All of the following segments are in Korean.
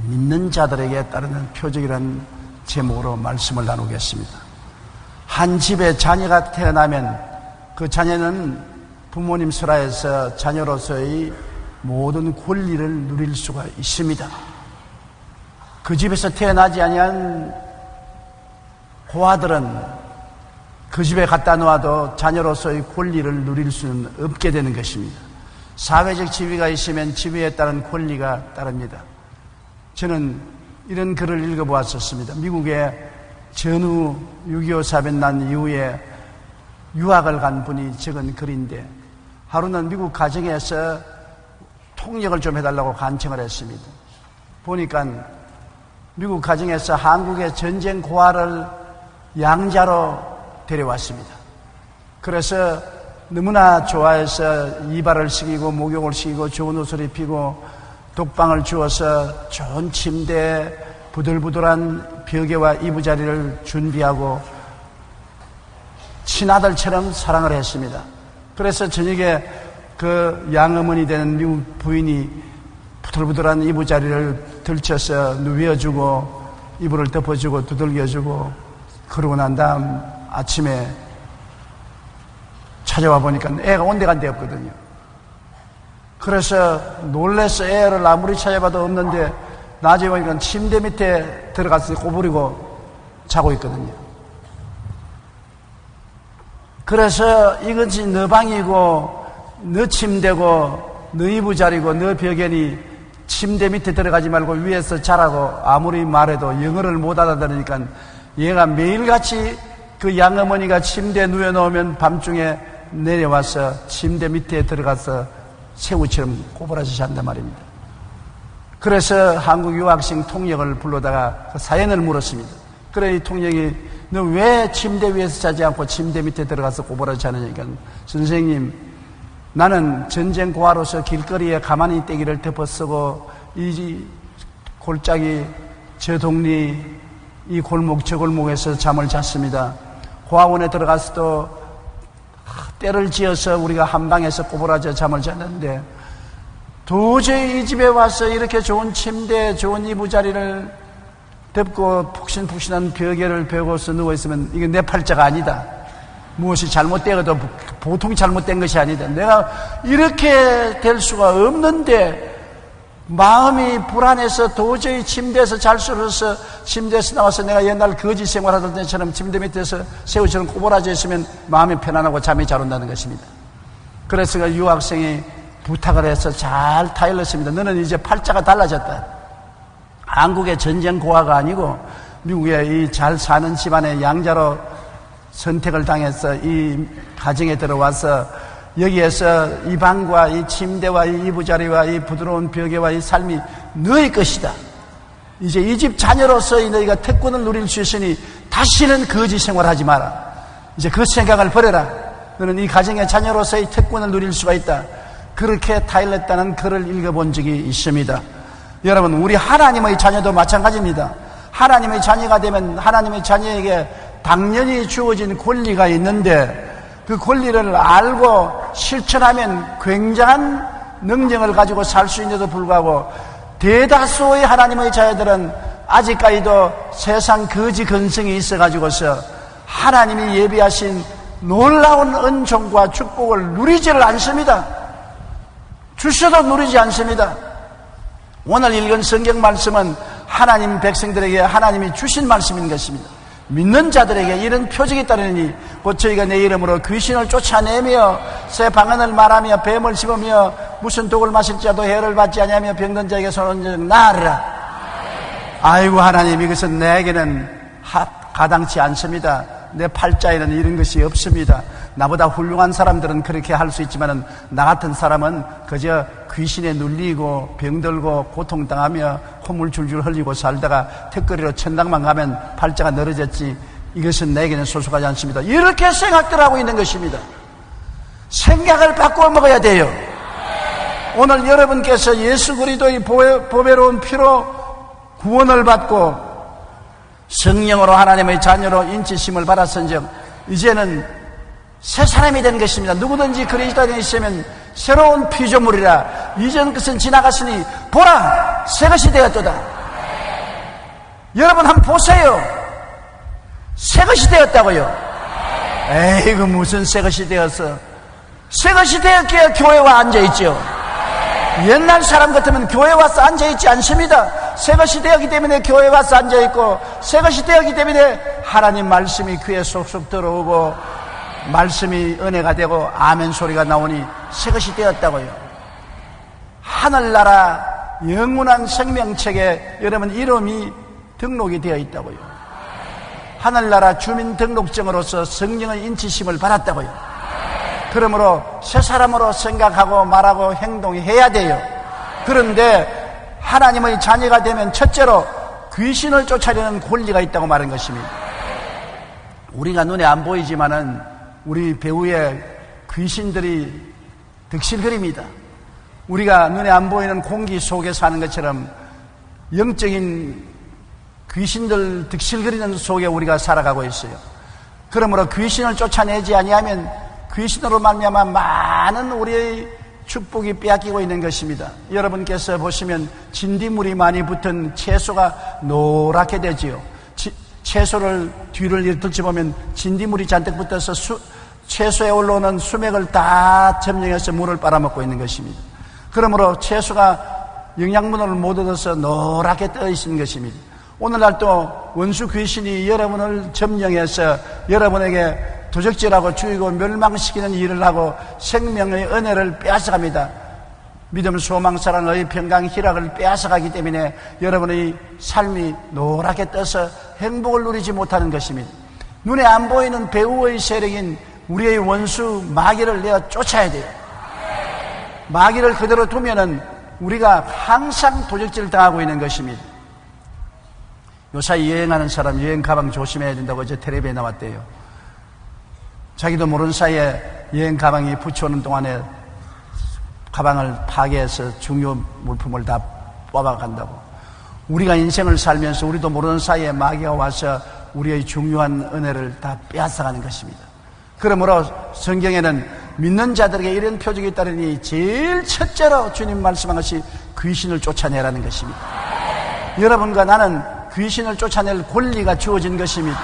믿는 자들에게 따르는 표적이라는 제목으로 말씀을 나누겠습니다. 한 집에 자녀가 태어나면 그 자녀는 부모님 설하에서 자녀로서의 모든 권리를 누릴 수가 있습니다. 그 집에서 태어나지 아니한 고아들은 그 집에 갖다 놓아도 자녀로서의 권리를 누릴 수는 없게 되는 것입니다. 사회적 지위가 있으면 지위에 따른 권리가 따릅니다. 저는 이런 글을 읽어보았었습니다. 미국의 전후 6.25 사변 난 이후에 유학을 간 분이 적은 글인데, 하루는 미국 가정에서 통역을 좀 해달라고 간청을 했습니다. 보니까 미국 가정에서 한국의 전쟁 고아를 양자로 데려왔습니다. 그래서 너무나 좋아해서 이발을 시키고 목욕을 시키고 좋은 옷을 입히고 독방을 주어서 좋은 침대, 부들부들한 벽에와 이부자리를 준비하고 친아들처럼 사랑을 했습니다. 그래서 저녁에 그 양어머니 되는 미국 부인이 부들부들한 이부자리를 들쳐서 누워주고 이불을 덮어주고 두들겨주고, 그러고 난 다음 아침에 찾아와 보니까 애가 온데간데 없거든요. 그래서 놀라서 애를 아무리 찾아봐도 없는데 나중에 보니까 침대 밑에 들어가서 꼬부리고 자고 있거든요. 그래서 이것이 너 방이고 너 침대고 너 이부자리고 너 벽에니 침대 밑에 들어가지 말고 위에서 자라고 아무리 말해도 영어를 못 알아들으니까 얘가 매일같이 그 양어머니가 침대에 누워놓으면 밤중에 내려와서 침대 밑에 들어가서 새우처럼 꼬부라져 잔단 말입니다. 그래서 한국 유학생 통역을 불러다가 그 사연을 물었습니다. 그래 이 통역이 너 왜 침대 위에서 자지 않고 침대 밑에 들어가서 꼬부라져 자느니까, 선생님 나는 전쟁 고아로서 길거리에 가만히 떼기를 덮어쓰고 이 골짜기 저 동리 이 골목 저 골목에서 잠을 잤습니다. 고아원에 들어가서도 때를 지어서 우리가 한방에서 꼬부라져 잠을 잤는데 도저히 이 집에 와서 이렇게 좋은 침대, 좋은 이부자리를 덮고 푹신푹신한 벽에를 베고서 누워있으면 이게 내 팔자가 아니다. 무엇이 잘못되어도 보통 잘못된 것이 아니다. 내가 이렇게 될 수가 없는데 마음이 불안해서 도저히 침대에서 잘 수 없어서 침대에서 나와서 내가 옛날 거지 생활하던 때처럼 침대 밑에서 새우처럼 꼬부라져 있으면 마음이 편안하고 잠이 잘 온다는 것입니다. 그래서 그 유학생이 부탁을 해서 잘 타일렀습니다. 너는 이제 팔자가 달라졌다. 한국의 전쟁 고아가 아니고 미국의 이 잘 사는 집안의 양자로 선택을 당해서 이 가정에 들어와서 여기에서 이 방과 이 침대와 이 이부자리와 이 부드러운 벽에와 이 삶이 너희 것이다. 이제 이 집 자녀로서 너희가 특권을 누릴 수 있으니 다시는 거지 생활하지 마라. 이제 그 생각을 버려라. 너는 이 가정의 자녀로서의 특권을 누릴 수가 있다. 그렇게 타일렀다는 글을 읽어본 적이 있습니다. 여러분, 우리 하나님의 자녀도 마찬가지입니다. 하나님의 자녀가 되면 하나님의 자녀에게 당연히 주어진 권리가 있는데 그 권리를 알고 실천하면 굉장한 능력을 가지고 살 수 있는데도 불구하고 대다수의 하나님의 자녀들은 아직까지도 세상 거지 근성이 있어가지고서 하나님이 예비하신 놀라운 은총과 축복을 누리지를 않습니다. 주셔도 누리지 않습니다. 오늘 읽은 성경 말씀은 하나님 백성들에게 하나님이 주신 말씀인 것입니다. 믿는 자들에게 이런 표적이 따르니 곧 저희가 내 이름으로 귀신을 쫓아내며 새 방언을 말하며 뱀을 씹으며 무슨 독을 마실 자도 해를 받지 아니하며 병든 자에게 손을 나으리라. 아이고 하나님, 이것은 내게는 가당치 않습니다. 내 팔자에는 이런 것이 없습니다. 나보다 훌륭한 사람들은 그렇게 할 수 있지만 나 같은 사람은 그저 귀신에 눌리고 병들고 고통당하며 콧물 줄줄 흘리고 살다가 턱걸이로 천당만 가면 팔자가 늘어졌지 이것은 내게는 소속하지 않습니다. 이렇게 생각들 하고 있는 것입니다. 생각을 바꾸어 먹어야 돼요. 오늘 여러분께서 예수 그리스도의 보배로운 피로 구원을 받고 성령으로 하나님의 자녀로 인치심을 받았은즉 이제는 새 사람이 된 것입니다. 누구든지 그리스도 안에 있으면 새로운 피조물이라. 이전 것은 지나갔으니 보라 새 것이 되었도다. 여러분 한번 보세요. 새것이 되었다고요. 에이, 그 무슨 새것이 되었어. 새것이 되었기에 교회와 앉아있죠. 옛날 사람 같으면 교회 와서 앉아있지 않습니다. 새것이 되었기 때문에 교회 와서 앉아있고, 새것이 되었기 때문에 하나님 말씀이 귀에 쏙쏙 들어오고, 말씀이 은혜가 되고 아멘 소리가 나오니 새것이 되었다고요. 하늘나라 영원한 생명책에 여러분 이름이 등록이 되어 있다고요. 하늘나라 주민등록증으로서 성령의 인치심을 받았다고요. 그러므로 새 사람으로 생각하고 말하고 행동해야 돼요. 그런데 하나님의 자녀가 되면 첫째로 귀신을 쫓아내는 권리가 있다고 말한 것입니다. 우리가 눈에 안 보이지만은 우리 배후에 귀신들이 득실거립니다. 우리가 눈에 안 보이는 공기 속에 사는 것처럼 영적인 귀신들 득실거리는 속에 우리가 살아가고 있어요. 그러므로 귀신을 쫓아내지 아니하면 귀신으로 말미암아 많은 우리의 축복이 빼앗기고 있는 것입니다. 여러분께서 보시면 진딧물이 많이 붙은 채소가 노랗게 되지요. 채소를 뒤를 들춰보면 진딧물이 잔뜩 붙어서 채소에 올라오는 수맥을 다 점령해서 물을 빨아먹고 있는 것입니다. 그러므로 채소가 영양분을 못 얻어서 노랗게 떠 있는 것입니다. 오늘날 또 원수 귀신이 여러분을 점령해서 여러분에게 도적질하고 죽이고 멸망시키는 일을 하고 생명의 은혜를 빼앗아갑니다. 믿음, 소망, 사랑, 의, 평강, 희락을 빼앗아가기 때문에 여러분의 삶이 노랗게 떠서 행복을 누리지 못하는 것입니다. 눈에 안 보이는 배후의 세력인 우리의 원수 마귀를 내어 쫓아야 돼요. 마귀를 그대로 두면은 우리가 항상 도적질을 당하고 있는 것입니다. 요사이 여행하는 사람 여행 가방 조심해야 된다고 어제 텔레비에 나왔대요. 자기도 모르는 사이에 여행 가방이 붙여오는 동안에 가방을 파괴해서 중요 물품을 다 뽑아간다고. 우리가 인생을 살면서 우리도 모르는 사이에 마귀가 와서 우리의 중요한 은혜를 다 빼앗아가는 것입니다. 그러므로 성경에는 믿는 자들에게 이런 표적이 따르니 제일 첫째로 주님 말씀한 것이 귀신을 쫓아내라는 것입니다. 여러분과 나는 귀신을 쫓아낼 권리가 주어진 것입니다.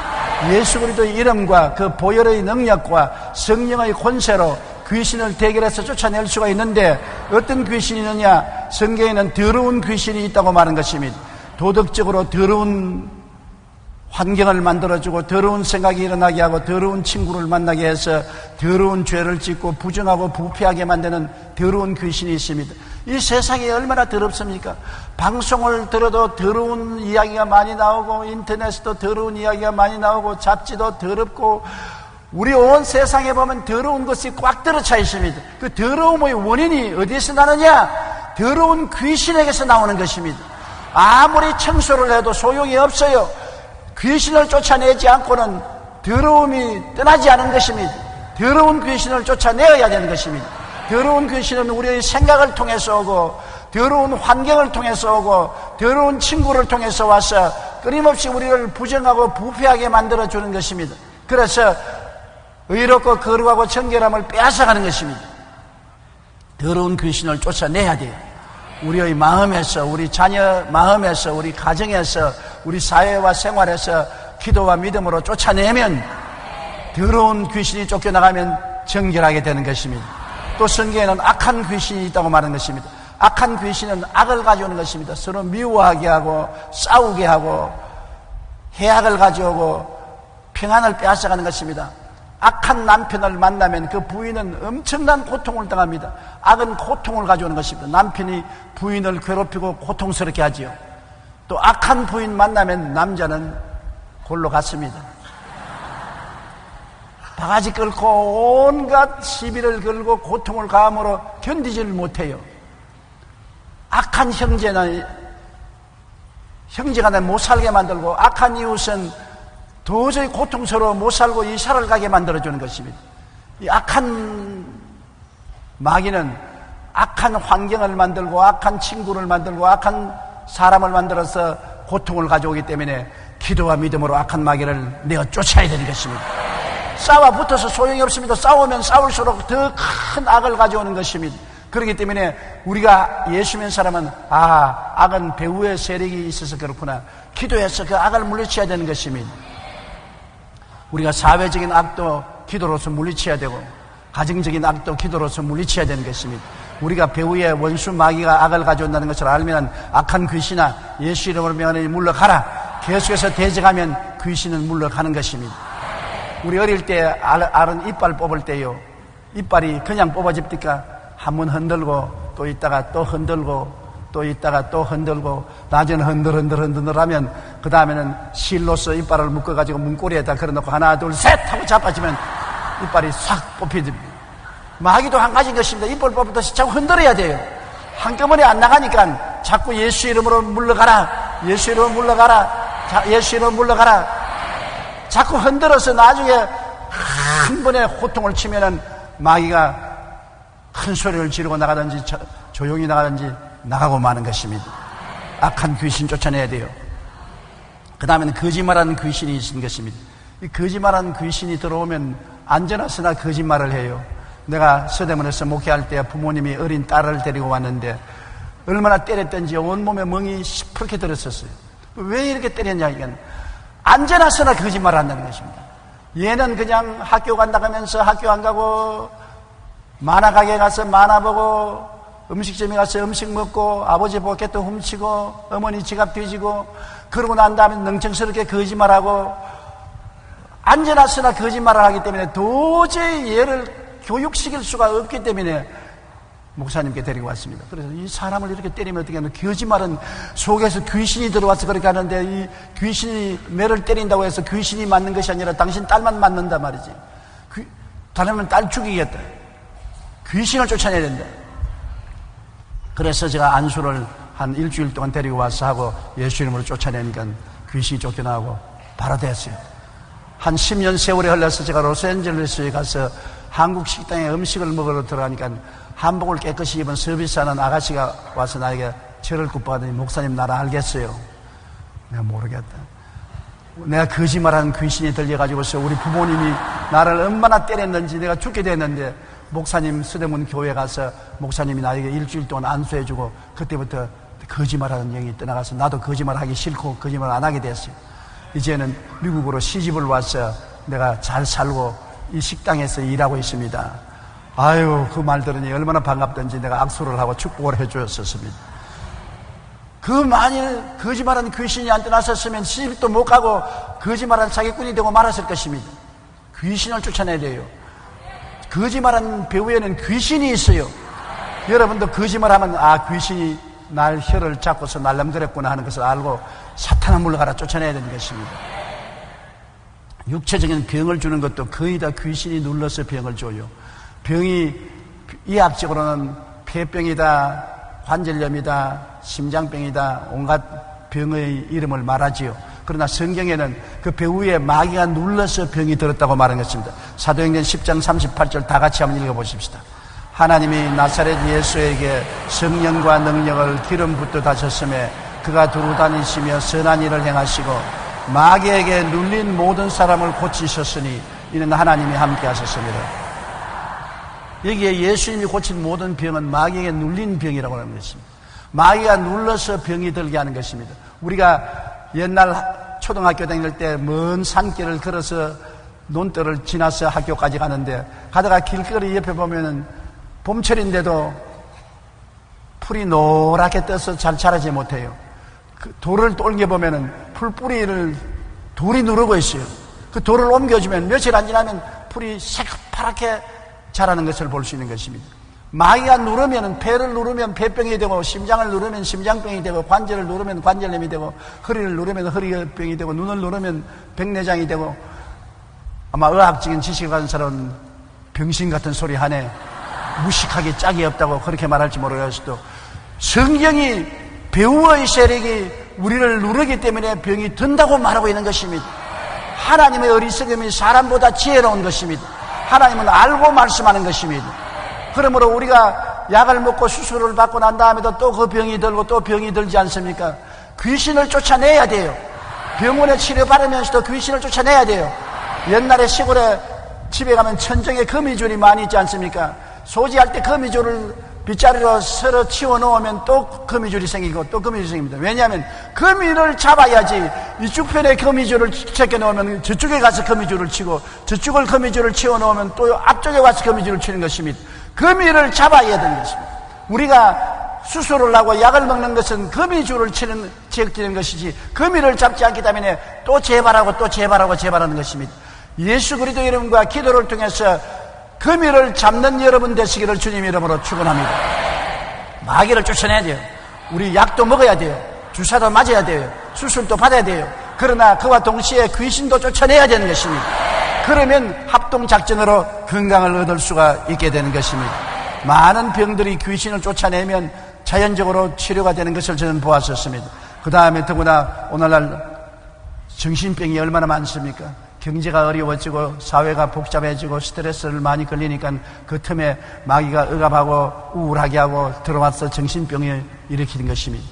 예수 그리스도의 이름과 그 보혈의 능력과 성령의 권세로 귀신을 대결해서 쫓아낼 수가 있는데 어떤 귀신이 있느냐? 성경에는 더러운 귀신이 있다고 말한 것입니다. 도덕적으로 더러운 환경을 만들어주고 더러운 생각이 일어나게 하고 더러운 친구를 만나게 해서 더러운 죄를 짓고 부정하고 부패하게 만드는 더러운 귀신이 있습니다. 이 세상이 얼마나 더럽습니까? 방송을 들어도 더러운 이야기가 많이 나오고 인터넷에도 더러운 이야기가 많이 나오고 잡지도 더럽고 우리 온 세상에 보면 더러운 것이 꽉 들어차 있습니다. 그 더러움의 원인이 어디에서 나느냐? 더러운 귀신에게서 나오는 것입니다. 아무리 청소를 해도 소용이 없어요. 귀신을 쫓아내지 않고는 더러움이 떠나지 않은 것입니다. 더러운 귀신을 쫓아내어야 되는 것입니다. 더러운 귀신은 우리의 생각을 통해서 오고 더러운 환경을 통해서 오고 더러운 친구를 통해서 와서 끊임없이 우리를 부정하고 부패하게 만들어주는 것입니다. 그래서 의롭고 거룩하고 정결함을 빼앗아가는 것입니다. 더러운 귀신을 쫓아내야 돼요. 우리의 마음에서, 우리 자녀 마음에서, 우리 가정에서, 우리 사회와 생활에서 기도와 믿음으로 쫓아내면 더러운 귀신이 쫓겨나가면 정결하게 되는 것입니다. 또 성경에는 악한 귀신이 있다고 말하는 것입니다. 악한 귀신은 악을 가져오는 것입니다. 서로 미워하게 하고 싸우게 하고 해악을 가져오고 평안을 빼앗아가는 것입니다. 악한 남편을 만나면 그 부인은 엄청난 고통을 당합니다. 악은 고통을 가져오는 것입니다. 남편이 부인을 괴롭히고 고통스럽게 하지요. 또 악한 부인 만나면 남자는 골로 갔습니다. 바가지 끓고 온갖 시비를 걸고 고통을 가함으로 견디지를 못해요. 악한 형제는 형제가 못 살게 만들고 악한 이웃은 도저히 고통스러워 못 살고 이사를 가게 만들어주는 것입니다. 이 악한 마귀는 악한 환경을 만들고 악한 친구를 만들고 악한 사람을 만들어서 고통을 가져오기 때문에 기도와 믿음으로 악한 마귀를 내어 쫓아야 되는 것입니다. 싸워 붙어서 소용이 없습니다. 싸우면 싸울수록 더 큰 악을 가져오는 것입니다. 그렇기 때문에 우리가 예수 믿는 사람은 악은 배후의 세력이 있어서 그렇구나, 기도해서 그 악을 물리쳐야 되는 것입니다. 우리가 사회적인 악도 기도로서 물리쳐야 되고 가정적인 악도 기도로서 물리쳐야 되는 것입니다. 우리가 배후의 원수 마귀가 악을 가져온다는 것을 알면 악한 귀신아 예수 이름으로 명하노니 물러가라, 계속해서 대적하면 귀신은 물러가는 것입니다. 우리 어릴 때 알은 이빨 뽑을 때요, 이빨이 그냥 뽑아집니까? 한번 흔들고 또 있다가 또 흔들고 또 있다가 또 흔들고 낮에는 흔들 하면 그 다음에는 실로서 이빨을 묶어가지고 문고리에다 걸어놓고 하나 둘 셋 하고 잡아주면 이빨이 싹 뽑혀집니다. 마귀도 한 가지인 것입니다. 이빨 뽑듯이 자꾸 흔들어야 돼요. 한꺼번에 안 나가니까 자꾸 예수 이름으로 물러가라, 예수 이름으로 물러가라, 예수 이름으로 물러가라, 자꾸 흔들어서 나중에 한 번에 호통을 치면은 마귀가 큰 소리를 지르고 나가든지 조용히 나가든지 나가고 마는 것입니다. 악한 귀신 쫓아내야 돼요. 그 다음에는 거짓말하는 귀신이 있는 것입니다. 이 거짓말하는 귀신이 들어오면 안전하으나 거짓말을 해요. 내가 서대문에서 목회할 때 부모님이 어린 딸을 데리고 왔는데 얼마나 때렸던지 온몸에 멍이 시퍼렇게 들었었어요. 왜 이렇게 때렸냐, 이건 안전하으나 거짓말을 한다는 것입니다. 얘는 그냥 학교 간다고 하면서 학교 안 가고 만화 가게 가서 만화 보고 음식점에 가서 음식 먹고 아버지 포켓도 훔치고 어머니 지갑 뒤지고 그러고 난 다음에 능청스럽게 거짓말하고 안전하으나 거짓말을 하기 때문에 도저히 얘를 교육시킬 수가 없기 때문에 목사님께 데리고 왔습니다. 그래서 이 사람을 이렇게 때리면 어떻게 하면, 거짓말은 속에서 귀신이 들어와서 그렇게 하는데 이 귀신이 매를 때린다고 해서 귀신이 맞는 것이 아니라 당신 딸만 맞는단 말이지. 다르면 딸 죽이겠다. 귀신을 쫓아내야 된다. 그래서 제가 안수를 한 일주일 동안 데리고 와서 하고 예수 이름으로 쫓아내니까 귀신이 쫓겨나고 바로 됐어요. 한 10년 세월이 흘러서 제가 로스앤젤레스에 가서 한국 식당에 음식을 먹으러 들어가니까 한복을 깨끗이 입은 서비스하는 아가씨가 와서 나에게 절을 굽어가더니 목사님 나를 알겠어요. 내가 모르겠다. 내가 거짓말하는 귀신이 들려가지고서 우리 부모님이 나를 얼마나 때렸는지 내가 죽게 됐는데 목사님 서대문 교회 가서 목사님이 나에게 일주일 동안 안수해주고 그때부터 거짓말하는 영이 떠나가서 나도 거짓말하기 싫고 거짓말 안 하게 됐어요. 이제는 미국으로 시집을 와서 내가 잘 살고 이 식당에서 일하고 있습니다. 아유, 그 말 들으니 얼마나 반갑던지 내가 악수를 하고 축복을 해주었었습니다. 그 만일 거짓말하는 귀신이 안 떠났었으면 시집도 못 가고 거짓말하는 사기꾼이 되고 말았을 것입니다. 귀신을 쫓아내야 돼요. 거짓말하는 배후에는 귀신이 있어요. 여러분도 거짓말하면 귀신이 날 혀를 잡고서 날름거렸구나 하는 것을 알고 사탄아 물러가라 쫓아내야 되는 것입니다. 육체적인 병을 주는 것도 거의 다 귀신이 눌러서 병을 줘요. 병이 의학적으로는 폐병이다, 관절염이다, 심장병이다, 온갖 병의 이름을 말하지요. 그러나 성경에는 그 배후에 마귀가 눌러서 병이 들었다고 말한 것입니다. 사도행전 10장 38절 다 같이 한번 읽어보십시다. 하나님이 나사렛 예수에게 성령과 능력을 기름 붓듯하셨음에 그가 두루 다니시며 선한 일을 행하시고 마귀에게 눌린 모든 사람을 고치셨으니 이는 하나님이 함께 하셨습니다. 여기에 예수님이 고친 모든 병은 마귀에게 눌린 병이라고 하는 것입니다. 마귀가 눌러서 병이 들게 하는 것입니다. 우리가 옛날 초등학교 다닐 때 먼 산길을 걸어서 논뜰을 지나서 학교까지 가는데 가다가 길거리 옆에 보면은 봄철인데도 풀이 노랗게 떠서 잘 자라지 못해요. 그 돌을 옮겨보면은 풀뿌리를 돌이 누르고 있어요. 그 돌을 옮겨주면 며칠 안 지나면 풀이 새파랗게 자라는 것을 볼 수 있는 것입니다. 마귀가 누르면 폐를 누르면 폐병이 되고 심장을 누르면 심장병이 되고 관절을 누르면 관절염이 되고 허리를 누르면 허리병이 되고 눈을 누르면 백내장이 되고 아마 의학적인 지식을 가진 사람은 병신 같은 소리 하네, 무식하게 짝이 없다고 그렇게 말할지 모르겠어도 성경이 배후의 세력이 우리를 누르기 때문에 병이 든다고 말하고 있는 것입니다. 하나님의 어리석음이 사람보다 지혜로운 것입니다. 하나님은 알고 말씀하는 것입니다. 그러므로 우리가 약을 먹고 수술을 받고 난 다음에도 또 그 병이 들고 또 병이 들지 않습니까? 귀신을 쫓아내야 돼요. 병원에 치료받으면서도 귀신을 쫓아내야 돼요. 옛날에 시골에 집에 가면 천정에 거미줄이 많이 있지 않습니까? 소지할 때 거미줄을 빗자루로 서로 치워놓으면 또 거미줄이 생기고 또 거미줄이 생깁니다. 왜냐하면 거미를 잡아야지 이쪽 편에 거미줄을 제껴놓으면 저쪽에 가서 거미줄을 치고 저쪽을 거미줄을 치워놓으면 또 앞쪽에 와서 거미줄을 치는 것입니다. 거미를 잡아야 되는 것입니다. 우리가 수술을 하고 약을 먹는 것은 거미줄을 제끼는 것이지 거미를 잡지 않기 때문에 또 재발하고 또 재발하고 재발하는 것입니다. 예수 그리스도 이름과 기도를 통해서 거미를 잡는 여러분 되시기를 주님 이름으로 축원합니다. 마귀를 쫓아내야 돼요. 우리 약도 먹어야 돼요. 주사도 맞아야 돼요. 수술도 받아야 돼요. 그러나 그와 동시에 귀신도 쫓아내야 되는 것입니다. 그러면 합동작전으로 건강을 얻을 수가 있게 되는 것입니다. 많은 병들이 귀신을 쫓아내면 자연적으로 치료가 되는 것을 저는 보았었습니다. 그 다음에 더구나 오늘날 정신병이 얼마나 많습니까? 경제가 어려워지고 사회가 복잡해지고 스트레스를 많이 걸리니까 그 틈에 마귀가 억압하고 우울하게 하고 들어와서 정신병을 일으키는 것입니다.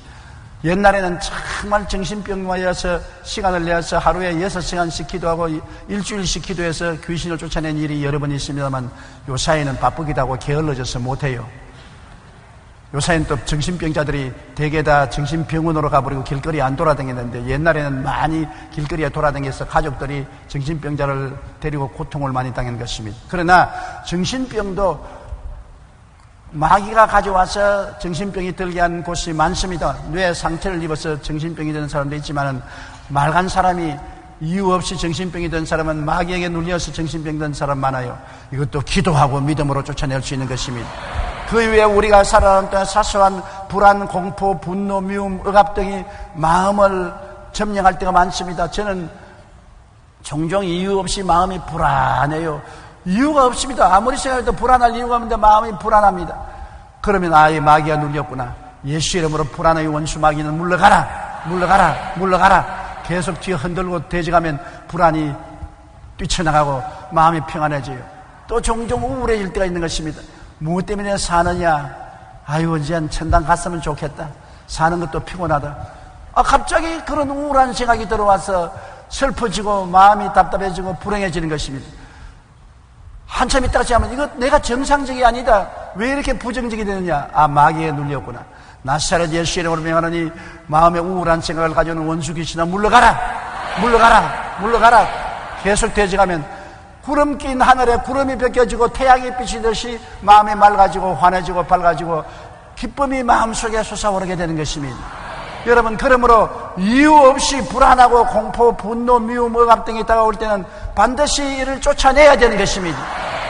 옛날에는 정말 정신병마여서 시간을 내어서 하루에 6시간씩 기도하고 일주일씩 기도해서 귀신을 쫓아낸 일이 여러 번 있습니다만 요사이는 바쁘기도 하고 게을러져서 못해요. 요사이는 또 정신병자들이 대개 다 정신병원으로 가버리고 길거리에 안 돌아다니는데 옛날에는 많이 길거리에 돌아다녀서 가족들이 정신병자를 데리고 고통을 많이 당하는 것입니다. 그러나 정신병도 마귀가 가져와서 정신병이 들게 한 곳이 많습니다. 뇌 상처를 입어서 정신병이 되는 사람도 있지만 말간 사람이 이유 없이 정신병이 된 사람은 마귀에게 눌려서 정신병이 된 사람 많아요. 이것도 기도하고 믿음으로 쫓아낼 수 있는 것입니다. 그 이후에 우리가 살아가는 동안 사소한 불안, 공포, 분노, 미움, 억압 등이 마음을 점령할 때가 많습니다. 저는 종종 이유 없이 마음이 불안해요. 이유가 없습니다. 아무리 생각해도 불안할 이유가 없는데 마음이 불안합니다. 그러면 이 마귀가 눌렸구나. 예수 이름으로 불안의 원수 마귀는 물러가라, 물러가라, 물러가라. 계속 뒤에 흔들고 대적하면 불안이 뛰쳐나가고 마음이 평안해져요. 또 종종 우울해질 때가 있는 것입니다. 무엇 때문에 사느냐? 아유, 이제 천당 갔으면 좋겠다. 사는 것도 피곤하다. 갑자기 그런 우울한 생각이 들어와서 슬퍼지고 마음이 답답해지고 불행해지는 것입니다. 한참 있다가 지나면 이거 내가 정상적이 아니다. 왜 이렇게 부정적이 되느냐? 마귀에 눌렸구나. 나사렛 예수 이름으로 명하노니 마음에 우울한 생각을 가져오는 원수 귀신아 물러가라, 물러가라, 물러가라. 계속 대적하면 구름 낀 하늘에 구름이 벗겨지고 태양이 비치듯이 마음이 맑아지고 환해지고 밝아지고 기쁨이 마음속에 솟아오르게 되는 것입니다. 여러분, 그러므로 이유 없이 불안하고 공포, 분노, 미움, 억압 등이 다가올 때는 반드시 이를 쫓아내야 되는 것입니다.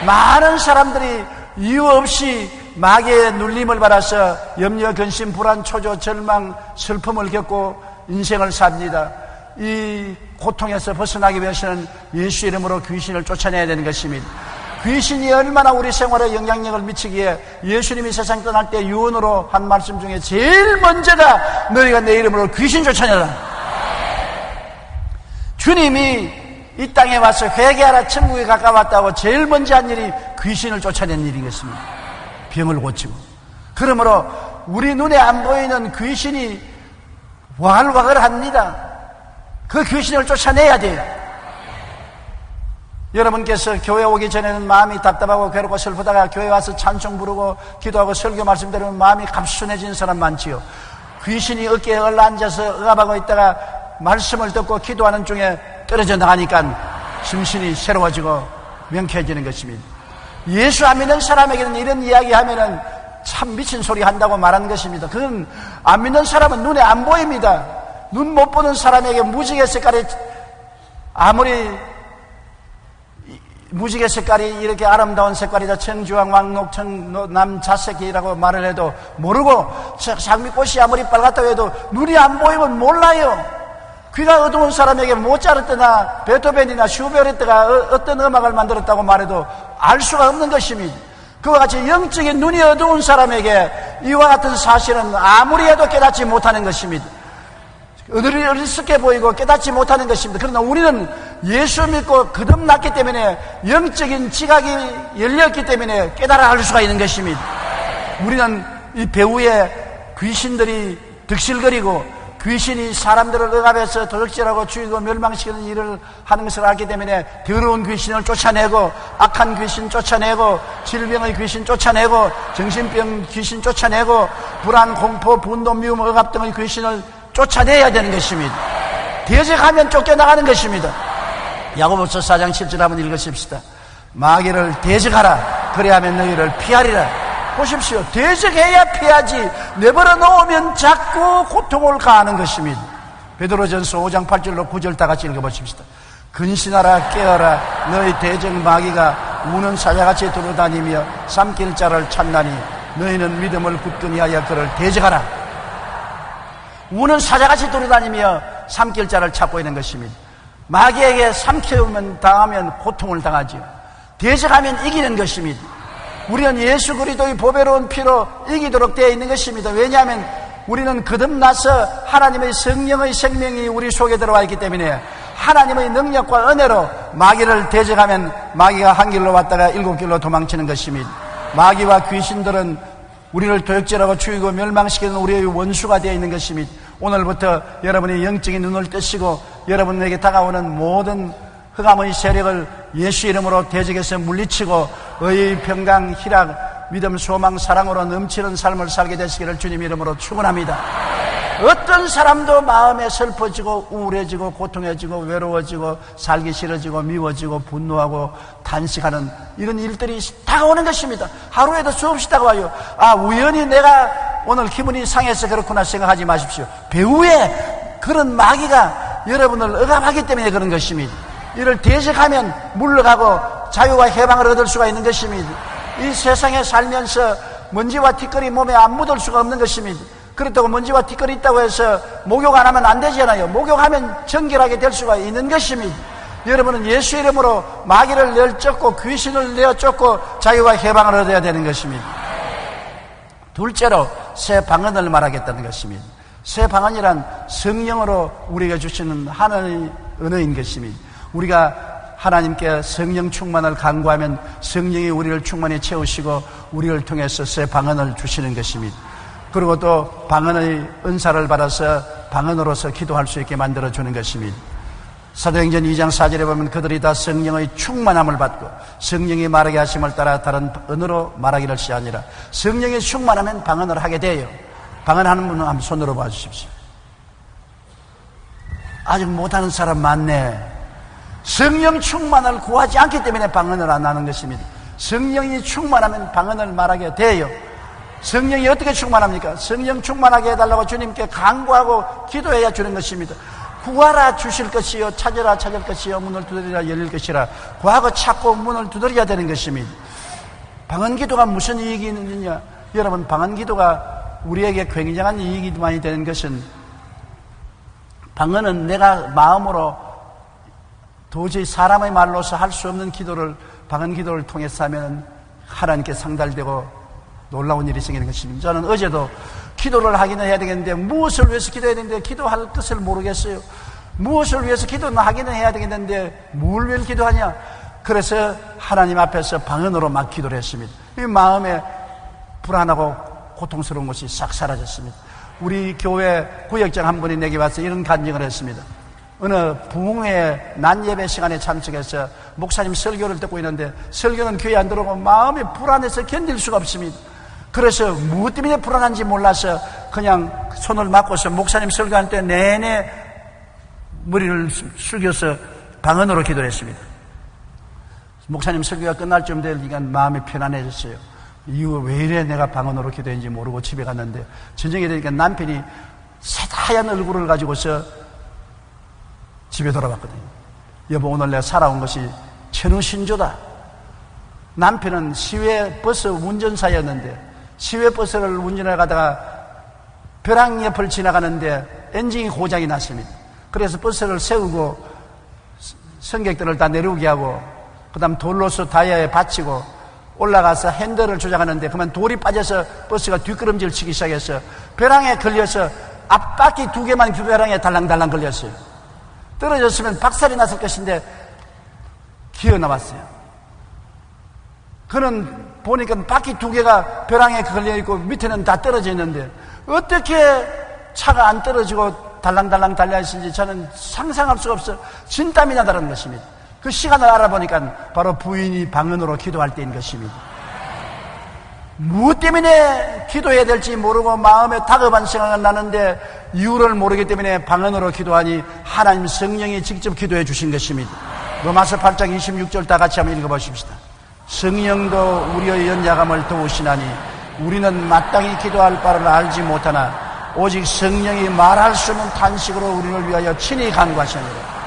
많은 사람들이 이유 없이 마귀의 눌림을 받아서 염려, 근심, 불안, 초조, 절망, 슬픔을 겪고 인생을 삽니다. 이 고통에서 벗어나기 위해서는 예수 이름으로 귀신을 쫓아내야 되는 것입니다. 귀신이 얼마나 우리 생활에 영향력을 미치기에 예수님이 세상 떠날 때 유언으로 한 말씀 중에 제일 먼저가 너희가 내 이름으로 귀신 쫓아내라. 주님이 이 땅에 와서 회개하라 천국에 가까웠다고 제일 먼저 한 일이 귀신을 쫓아낸 일인 것입니다. 병을 고치고. 그러므로 우리 눈에 안 보이는 귀신이 와글와글합니다. 그 귀신을 쫓아내야 돼요. 여러분께서 교회 오기 전에는 마음이 답답하고 괴롭고 슬프다가 교회 와서 찬송 부르고 기도하고 설교 말씀 들으면 마음이 감순해지는 사람 많지요. 귀신이 어깨에 올라앉아서 억압하고 있다가 말씀을 듣고 기도하는 중에 떨어져 나가니까 심신이 새로워지고 명쾌해지는 것입니다. 예수 안 믿는 사람에게는 이런 이야기 하면은 참 미친 소리 한다고 말하는 것입니다. 그건 안 믿는 사람은 눈에 안 보입니다. 눈 못 보는 사람에게 무지개 색깔이 아무리 무지개 색깔이 이렇게 아름다운 색깔이다, 청주황, 왕록, 청남, 자색이라고 말을 해도 모르고 장미꽃이 아무리 빨갛다고 해도 눈이 안 보이면 몰라요. 귀가 어두운 사람에게 모차르트나 베토벤이나 슈베르트가 어떤 음악을 만들었다고 말해도 알 수가 없는 것입니다. 그와 같이 영적인 눈이 어두운 사람에게 이와 같은 사실은 아무리 해도 깨닫지 못하는 것입니다. 어리석게 보이고 깨닫지 못하는 것입니다. 그러나 우리는 예수 믿고 거듭났기 때문에 영적인 지각이 열렸기 때문에 깨달아 알 수가 있는 것입니다. 우리는 이 배후에 귀신들이 득실거리고 귀신이 사람들을 억압해서 도적질하고 죽이고 멸망시키는 일을 하는 것을 알기 때문에 더러운 귀신을 쫓아내고 악한 귀신 쫓아내고 질병의 귀신 쫓아내고 정신병 귀신 쫓아내고 불안, 공포, 분노, 미움, 억압 등의 귀신을 쫓아내야 되는 것입니다. 대적하면 쫓겨나가는 것입니다. 야고보서 4장 7절 한번 읽으십시다. 마귀를 대적하라. 그래야면 너희를 피하리라. 보십시오. 대적해야 피하지 내버려 놓으면 자꾸 고통을 가하는 것입니다. 베드로전서 5장 8절로 9절 다 같이 읽어보십시다. 근신하라 깨어라 너희 대적 마귀가 우는 사자같이 돌아다니며 삼킬 자를 찾나니 너희는 믿음을 굳건히 하여 그를 대적하라. 우는 사자같이 돌아다니며 삼킬 자를 찾고 있는 것입니다. 마귀에게 삼키면 당하면 고통을 당하지요. 대적하면 이기는 것입니다. 우리는 예수 그리스도의 보배로운 피로 이기도록 되어 있는 것입니다. 왜냐하면 우리는 거듭나서 하나님의 성령의 생명이 우리 속에 들어와 있기 때문에 하나님의 능력과 은혜로 마귀를 대적하면 마귀가 한 길로 왔다가 7길로 도망치는 것입니다. 마귀와 귀신들은 우리를 도역질하고 죽이고 멸망시키는 우리의 원수가 되어 있는 것입니다. 오늘부터 여러분의 영적인 눈을 뜨시고 여러분에게 다가오는 모든 흑암의 세력을 예수 이름으로 대적해서 물리치고 의의, 평강, 희락, 믿음, 소망, 사랑으로 넘치는 삶을 살게 되시기를 주님 이름으로 축원합니다. 어떤 사람도 마음에 슬퍼지고 우울해지고 고통해지고 외로워지고 살기 싫어지고 미워지고 분노하고 단식하는 이런 일들이 다가오는 것입니다. 하루에도 수없이 다가와요. 우연히 내가 오늘 기분이 상해서 그렇구나 생각하지 마십시오. 배후에 그런 마귀가 여러분을 억압하기 때문에 그런 것입니다. 이를 대적하면 물러가고 자유와 해방을 얻을 수가 있는 것입니다. 이 세상에 살면서 먼지와 티끌이 몸에 안 묻을 수가 없는 것입니다. 그렇다고 먼지와 티끌이 있다고 해서 목욕 안 하면 안 되잖아요. 목욕하면 정결하게 될 수가 있는 것입니다. 여러분은 예수 이름으로 마귀를 내쫓고 귀신을 내쫓고 자유와 해방을 얻어야 되는 것입니다. 둘째로 새 방언을 말하겠다는 것입니다. 새 방언이란 성령으로 우리가 주시는 하나님의 은혜인 것입니다. 우리가 하나님께 성령 충만을 간구하면 성령이 우리를 충만히 채우시고 우리를 통해서 새 방언을 주시는 것입니다. 그리고 또 방언의 은사를 받아서 방언으로서 기도할 수 있게 만들어주는 것입니다. 사도행전 2장 4절에 보면 그들이 다 성령의 충만함을 받고 성령이 말하게 하심을 따라 다른 언어로 말하기를 시하니라. 성령이 충만하면 방언을 하게 돼요. 방언하는 분은 한번 손으로 봐주십시오. 아직 못하는 사람 많네. 성령 충만을 구하지 않기 때문에 방언을 안 하는 것입니다. 성령이 충만하면 방언을 말하게 돼요. 성령이 어떻게 충만합니까? 성령 충만하게 해달라고 주님께 간구하고 기도해야 주는 것입니다. 구하라 주실 것이요 찾으라 찾을 것이요 문을 두드리라 열릴 것이라. 구하고 찾고 문을 두드려야 되는 것입니다. 방언 기도가 무슨 이익이 있느냐? 여러분, 방언 기도가 우리에게 굉장한 이익이 많이 되는 것은, 방언은 내가 마음으로 도저히 사람의 말로서 할 수 없는 기도를 방언 기도를 통해서 하면 하나님께 상달되고 놀라운 일이 생기는 것입니다. 저는 어제도 기도를 하기는 해야 되겠는데 무엇을 위해서 기도해야 되는데 기도할 뜻을 모르겠어요. 무엇을 위해서 기도는 하기는 해야 되겠는데 뭘 위해 기도하냐? 그래서 하나님 앞에서 방언으로 막 기도를 했습니다. 이 마음에 불안하고 고통스러운 것이 싹 사라졌습니다. 우리 교회 구역장 한 분이 내게 와서 이런 간증을 했습니다. 어느 부흥회 낮 예배 시간에 참석해서 목사님 설교를 듣고 있는데 설교는 귀에 안 들어오고 마음이 불안해서 견딜 수가 없습니다. 그래서 무엇 때문에 불안한지 몰라서 그냥 손을 막고서 목사님 설교할 때 내내 머리를 숙여서 방언으로 기도를 했습니다. 목사님 설교가 끝날 쯤 되니까 마음이 편안해졌어요. 이거 왜 이래 내가 방언으로 기도했는지 모르고 집에 갔는데 저녁에 되니까 남편이 새하얀 얼굴을 가지고서 집에 돌아왔거든요. 여보, 오늘 내가 살아온 것이 천우신조다. 남편은 시외버스 운전사였는데 시외버스를 운전해 가다가 벼랑 옆을 지나가는데 엔진이 고장이 났습니다. 그래서 버스를 세우고 승객들을 다 내려오게 하고 그 다음 돌로서 다이아에 받치고 올라가서 핸들을 조작하는데 그만 돌이 빠져서 버스가 뒷걸음질 치기 시작해서 벼랑에 걸려서 앞바퀴 2개만 벼랑에 달랑달랑 걸렸어요. 떨어졌으면 박살이 났을 것인데 기어 나왔어요. 그는 보니까 바퀴 2개가 벼랑에 걸려있고 밑에는 다 떨어져 있는데 어떻게 차가 안 떨어지고 달랑달랑 달려있는지 저는 상상할 수가 없어. 진땀이 나다는 것입니다. 그 시간을 알아보니까 바로 부인이 방언으로 기도할 때인 것입니다. 무엇 때문에 기도해야 될지 모르고 마음에 다급한 생각은 나는데 이유를 모르기 때문에 방언으로 기도하니 하나님 성령이 직접 기도해 주신 것입니다. 로마서 8장 26절 다 같이 한번 읽어보십시다. 성령도 우리의 연약함을 도우시나니 우리는 마땅히 기도할 바를 알지 못하나 오직 성령이 말할 수 없는 탄식으로 우리를 위하여 친히 간구하시느니라.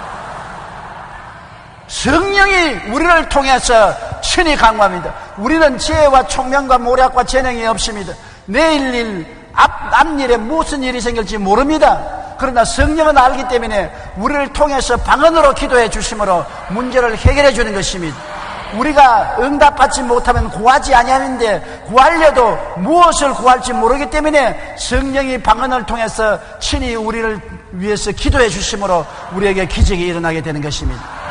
성령이 우리를 통해서 친히 강구합니다. 우리는 지혜와 총명과 모략과 재능이 없습니다. 내일 일, 앞일에 무슨 일이 생길지 모릅니다. 그러나 성령은 알기 때문에 우리를 통해서 방언으로 기도해 주심으로 문제를 해결해 주는 것입니다. 우리가 응답받지 못하면 구하지 아니하는데 구하려도 무엇을 구할지 모르기 때문에 성령이 방언을 통해서 친히 우리를 위해서 기도해 주심으로 우리에게 기적이 일어나게 되는 것입니다.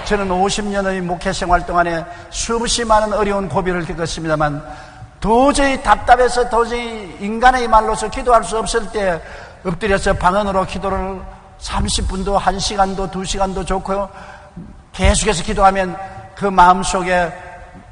저는 50년의 목회 생활 동안에 수없이 많은 어려운 고비를 겪었습니다만 도저히 답답해서 도저히 인간의 말로서 기도할 수 없을 때 엎드려서 방언으로 기도를 30분도 1시간도 2시간도 좋고요. 계속해서 기도하면 그 마음속에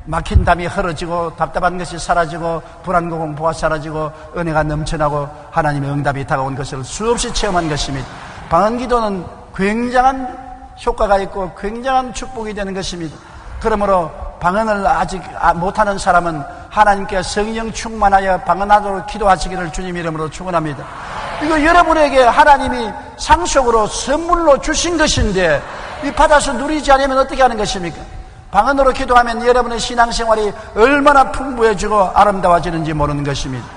막힌 담이 흐려지고 답답한 것이 사라지고 불안과 공포가 사라지고 은혜가 넘쳐나고 하나님의 응답이 다가온 것을 수없이 체험한 것입니다. 방언 기도는 굉장한 효과가 있고 굉장한 축복이 되는 것입니다. 그러므로 방언을 아직 못하는 사람은 하나님께 성령 충만하여 방언하도록 기도하시기를 주님 이름으로 축원합니다. 이거 여러분에게 하나님이 상속으로 선물로 주신 것인데 이 받아서 누리지 않으면 어떻게 하는 것입니까? 방언으로 기도하면 여러분의 신앙생활이 얼마나 풍부해지고 아름다워지는지 모르는 것입니다.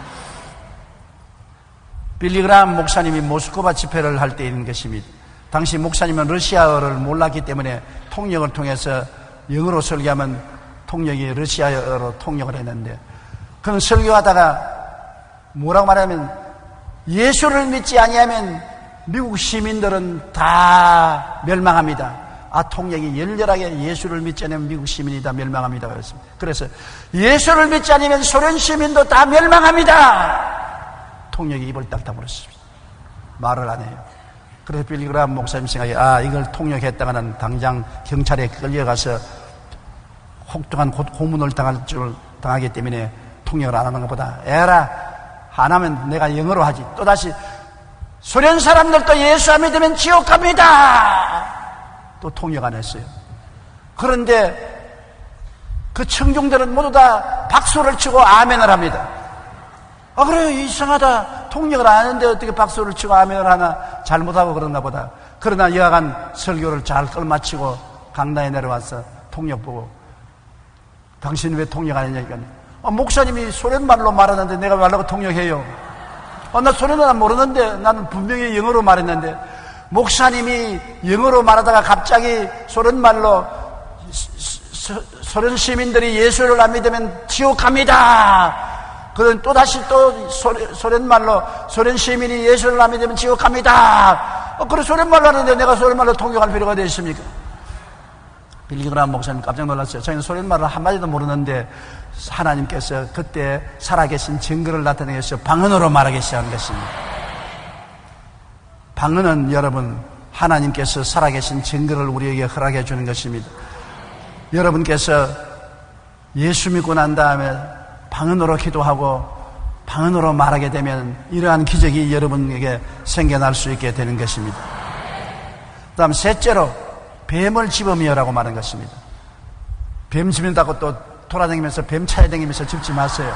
빌리 그라함 목사님이 모스크바 집회를 할 때 있는 것입니다. 당시 목사님은 러시아어를 몰랐기 때문에 통역을 통해서 영어로 설교하면 통역이 러시아어로 통역을 했는데 그는 설교하다가 뭐라고 말하면 예수를 믿지 아니하면 미국 시민들은 다 멸망합니다. 통역이 열렬하게 예수를 믿지 않으면 미국 시민이 다 멸망합니다 그랬습니다. 그래서 예수를 믿지 않으면 소련 시민도 다 멸망합니다. 통역이 입을 딱 다물었습니다. 말을 안 해요. 그래서 빌리 그라함 목사님 생각에 이걸 통역했다가는 당장 경찰에 끌려가서 혹독한 고문을 당하기 때문에 통역을 안 하는 것보다 안 하면 내가 영어로 하지. 또다시 소련 사람들도 예수 안 믿으면 지옥 갑니다. 또 통역 안 했어요. 그런데 그 청중들은 모두 다 박수를 치고 아멘을 합니다. 그래요. 이상하다. 통역을 안 하는데 어떻게 박수를 치고 아멘을 하나. 잘못하고 그러나 보다. 그러나 여하간 설교를 잘 끌마치고 강단에 내려와서 통역 보고 당신 왜 통역 안 했냐니까 목사님이 소련말로 말하는데 내가 말라고 통역해요. 나 소련어는 모르는데 나는 분명히 영어로 말했는데 목사님이 영어로 말하다가 갑자기 소련말로 소련 시민들이 예수를 안 믿으면 지옥 갑니다. 그런 또다시 또 소련말로 소련 시민이 예수를 안 믿으면 지옥 갑니다. 그래 소련말로 하는데 내가 소련말로 통역할 필요가 어디 있습니까? 빌리 그라함 목사님 깜짝 놀랐어요. 저희는 소련말을 한마디도 모르는데 하나님께서 그때 살아계신 증거를 나타내기 위해서 방언으로 말하기 시작한 것입니다. 방언은 여러분 하나님께서 살아계신 증거를 우리에게 허락해 주는 것입니다. 여러분께서 예수 믿고 난 다음에 방언으로 기도하고 방언으로 말하게 되면 이러한 기적이 여러분에게 생겨날 수 있게 되는 것입니다. 그 다음 셋째로 뱀을 집으며라고 말한 것입니다. 뱀 집는다고 또 돌아다니면서 뱀 차에 다니면서 집지 마세요.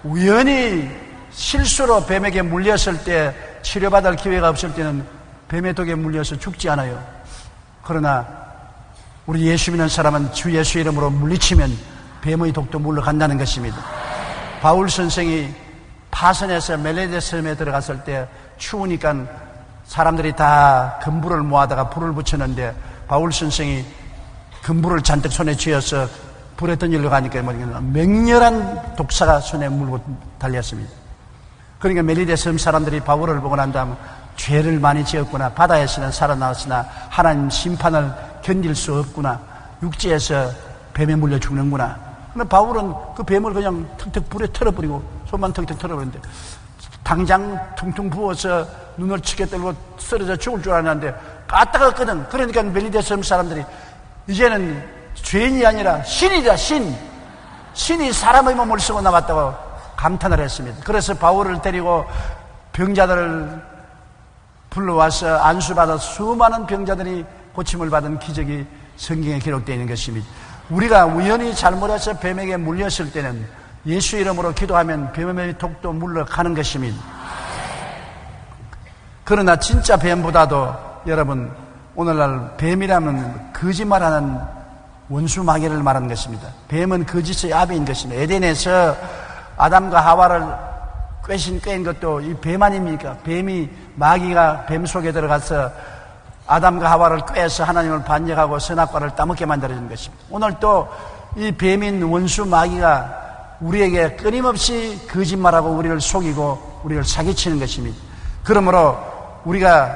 우연히 실수로 뱀에게 물렸을 때 치료받을 기회가 없을 때는 뱀의 독에 물려서 죽지 않아요. 그러나 우리 예수 믿는 사람은 주 예수 이름으로 물리치면 뱀의 독도 물러간다는 것입니다. 바울 선생이 파선에서 멜레데 섬에 들어갔을 때 추우니까 사람들이 다 금불을 모아다가 불을 붙였는데 바울 선생이 금불을 잔뜩 손에 쥐어서 불에 던지려고 가니까 맹렬한 독사가 손에 물고 달렸습니다. 그러니까 멜리데 섬 사람들이 바울을 보고 난 다음 죄를 많이 지었구나. 바다에서는 살아나왔으나 하나님 심판을 견딜 수 없구나. 육지에서 뱀에 물려 죽는구나. 근데 바울은 그 뱀을 그냥 턱턱 불에 털어버리고 손만 턱턱 털어버리는데 당장 퉁퉁 부어서 눈을 치게 떨고 쓰러져 죽을 줄 알았는데 까딱했거든. 그러니까 멜리데 섬 사람들이 이제는 죄인이 아니라 신이다, 신이 사람의 몸을 쓰고 나왔다고 감탄을 했습니다. 그래서 바울을 데리고 병자들을 불러와서 안수받아 수많은 병자들이 고침을 받은 기적이 성경에 기록되어 있는 것입니다. 우리가 우연히 잘못해서 뱀에게 물렸을 때는 예수 이름으로 기도하면 뱀의 독도 물러가는 것입니다. 그러나 진짜 뱀보다도 여러분, 오늘날 뱀이라면 거짓말하는 원수 마귀를 말하는 것입니다. 뱀은 거짓의 아비인 것입니다. 에덴에서 아담과 하와를 꿰인 것도 이 뱀 아닙니까? 뱀이, 마귀가 뱀 속에 들어가서 아담과 하와를 꿰서 하나님을 반역하고 선악과를 따먹게 만들어준 것입니다. 오늘 또 이 뱀인 원수 마귀가 우리에게 끊임없이 거짓말하고 우리를 속이고 우리를 사기치는 것입니다. 그러므로 우리가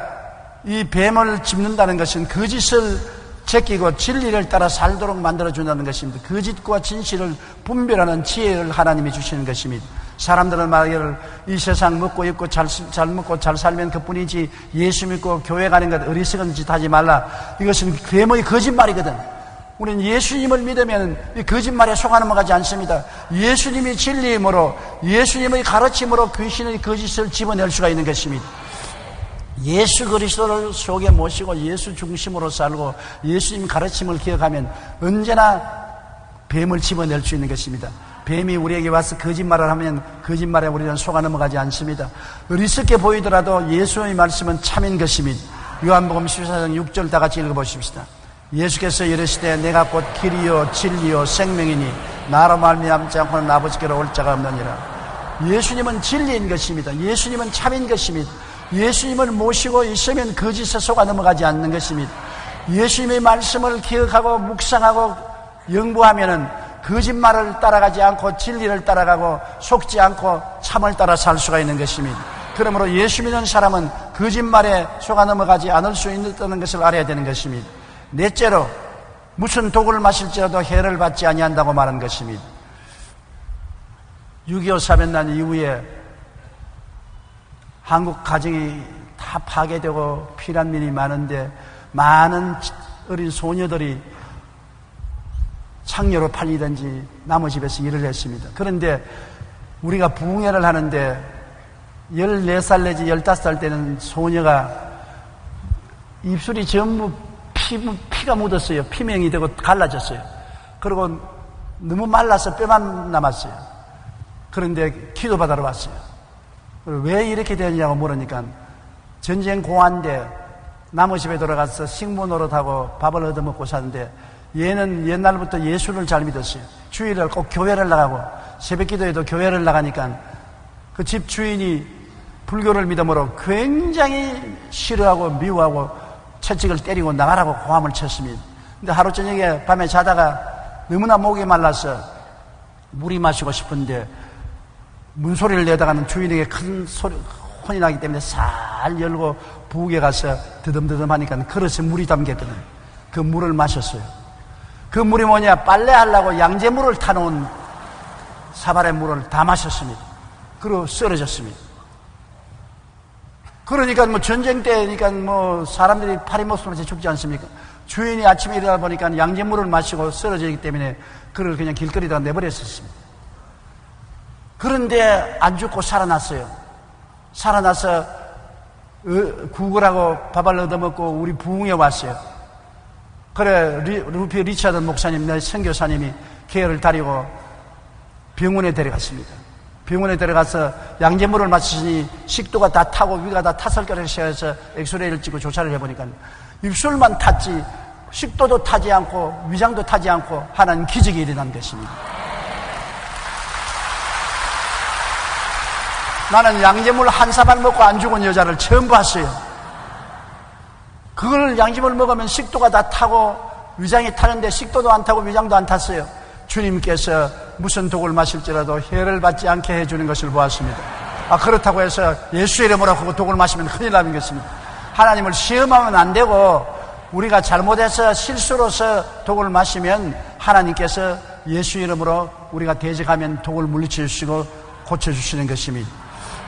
이 뱀을 짚는다는 것은 거짓을 제끼고 진리를 따라 살도록 만들어준다는 것입니다. 거짓과 진실을 분별하는 지혜를 하나님이 주시는 것입니다. 사람들은 말하기를 이 세상 먹고 입고 잘 먹고 잘 살면 그뿐이지 예수 믿고 교회 가는 것 어리석은 짓 하지 말라. 이것은 뱀의 거짓말이거든. 우리는 예수님을 믿으면 이 거짓말에 속아 넘어가지 않습니다. 예수님이 진리이므로, 예수님의 가르침으로 귀신의 거짓을 집어낼 수가 있는 것입니다. 예수 그리스도를 속에 모시고 예수 중심으로 살고 예수님 가르침을 기억하면 언제나 뱀을 집어낼 수 있는 것입니다. 뱀이 우리에게 와서 거짓말을 하면 거짓말에 우리는 속아 넘어가지 않습니다. 어리석게 보이더라도 예수의 말씀은 참인 것입니다. 요한복음 14장 6절 다 같이 읽어보십시다. 예수께서 이르시되 내가 곧 길이요 진리요 생명이니 나로 말미암지 않고는 아버지께로 올 자가 없느니라. 예수님은 진리인 것입니다. 예수님은 참인 것입니다. 예수님을 모시고 있으면 거짓에 속아 넘어가지 않는 것입니다. 예수님의 말씀을 기억하고 묵상하고 연구하면은 거짓말을 따라가지 않고 진리를 따라가고 속지 않고 참을 따라 살 수가 있는 것입니다. 그러므로 예수 믿는 사람은 거짓말에 속아 넘어가지 않을 수 있다는 것을 알아야 되는 것입니다. 넷째로 무슨 독을 마실지라도 해를 받지 아니한다고 말한 것입니다. 6.25 사변난 이후에 한국 가정이 다 파괴되고 피난민이 많은데 많은 어린 소녀들이 창녀로 팔리든지 남의 집에서 일을 했습니다. 그런데 우리가 부흥회를 하는데 14살 내지 15살 때는 소녀가 입술이 전부 피가 묻었어요. 피명이 되고 갈라졌어요. 그리고 너무 말라서 뼈만 남았어요. 그런데 기도받으러 왔어요. 왜 이렇게 되느냐고 물으니까 전쟁 고한데 남의 집에 들어가서 식모 노릇하고 밥을 얻어먹고 사는데 얘는 옛날부터 예수를 잘 믿었어요. 주일날 꼭 교회를 나가고 새벽 기도에도 교회를 나가니까 그 집 주인이 불교를 믿음으로 굉장히 싫어하고 미워하고 채찍을 때리고 나가라고 고함을 쳤습니다. 근데 하루 저녁에 밤에 자다가 너무나 목이 말라서 물이 마시고 싶은데 문소리를 내다가는 주인에게 큰 소리, 혼이 나기 때문에 살 열고 부엌에 가서 드듬드듬 하니까 그릇에 물이 담겼거든요. 그 물을 마셨어요. 그 물이 뭐냐? 빨래하려고 양재물을 타놓은 사발의 물을 다 마셨습니다. 그리고 쓰러졌습니다. 그러니까 뭐 전쟁 때니까 뭐 사람들이 파리목숨을 죽지 않습니까? 주인이 아침에 일어나 보니까 양재물을 마시고 쓰러지기 때문에 그를 그냥 길거리다가 내버렸었습니다. 그런데 안 죽고 살아났어요. 살아나서 구걸하고 밥을 얻어먹고 우리 부흥에 왔어요. 그래 루피 리차드 목사님, 내 선교사님이 계열을 다리고 병원에 데려갔습니다. 병원에 들어가서 양재물을 마시니 식도가 다 타고 위가 다 탔을 거라고 해서 엑스레이를 찍고 조사를 해보니까 입술만 탔지 식도도 타지 않고 위장도 타지 않고 하나님 기적이 일어난 것입니다. 나는 양재물 한 사발 먹고 안 죽은 여자를 처음 봤어요. 그걸 양재물 먹으면 식도가 다 타고 위장이 타는데 식도도 안 타고 위장도 안 탔어요. 주님께서 무슨 독을 마실지라도 해를 받지 않게 해주는 것을 보았습니다. 그렇다고 해서 예수 이름으로 그 독을 마시면 큰일 나는 것입니다. 하나님을 시험하면 안 되고 우리가 잘못해서 실수로서 독을 마시면 하나님께서 예수 이름으로 우리가 대적하면 독을 물리쳐 주시고 고쳐주시는 것입니다.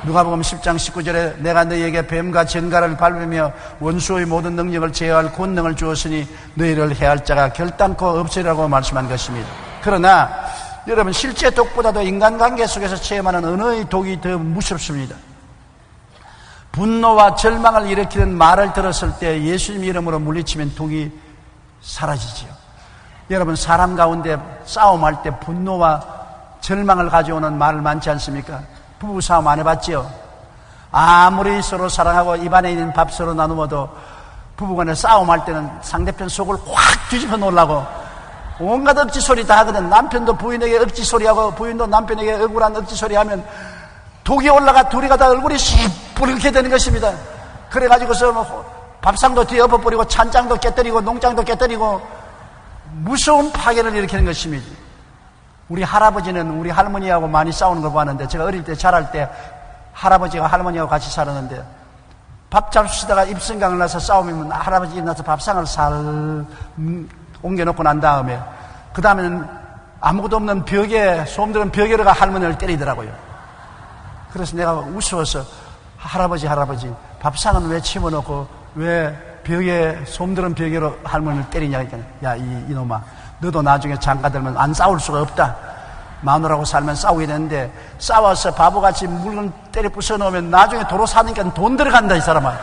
누가복음 10장 19절에 내가 너희에게 뱀과 전갈을 밟으며 원수의 모든 능력을 제어할 권능을 주었으니 너희를 해할 자가 결단코 없으리라고 말씀한 것입니다. 그러나 여러분, 실제 독보다도 인간관계 속에서 체험하는 언어의 독이 더 무섭습니다. 분노와 절망을 일으키는 말을 들었을 때 예수님 이름으로 물리치면 독이 사라지지요. 여러분, 사람 가운데 싸움할 때 분노와 절망을 가져오는 말을 많지 않습니까? 부부싸움 안 해봤지요? 아무리 서로 사랑하고 입안에 있는 밥 서로 나누어도 부부간에 싸움할 때는 상대편 속을 확 뒤집어 놓으려고 온갖 억지소리 다 하거든. 남편도 부인에게 억지소리하고 부인도 남편에게 억울한 억지소리하면 독이 올라가 둘이가 다 얼굴이 시뻘게 되는 것입니다. 그래가지고서 밥상도 뒤에 엎어버리고 찬장도 깨뜨리고 농장도 깨뜨리고 무서운 파괴를 일으키는 것입니다. 우리 할아버지는 우리 할머니하고 많이 싸우는 걸 봤는데, 제가 어릴 때 자랄 때 할아버지가 할머니하고 같이 살았는데 밥 잡수시다가 입성강을 나서 싸우면 할아버지 일어나서 밥상을 살 옮겨놓고 난 다음에 그 다음에는 아무것도 없는 벽에, 솜들은 벽에다가 할머니를 때리더라고요. 그래서 내가 우스워서 할아버지 밥상은 왜 치워놓고 왜 벽에, 솜들은 벽에로 할머니를 때리냐 했잖아. 야, 이놈아, 너도 나중에 장가들면 안 싸울 수가 없다. 마누라하고 살면 싸우게 되는데 싸워서 바보같이 물건 때려 부숴놓으면 나중에 도로 사니까 돈 들어간다, 이 사람아.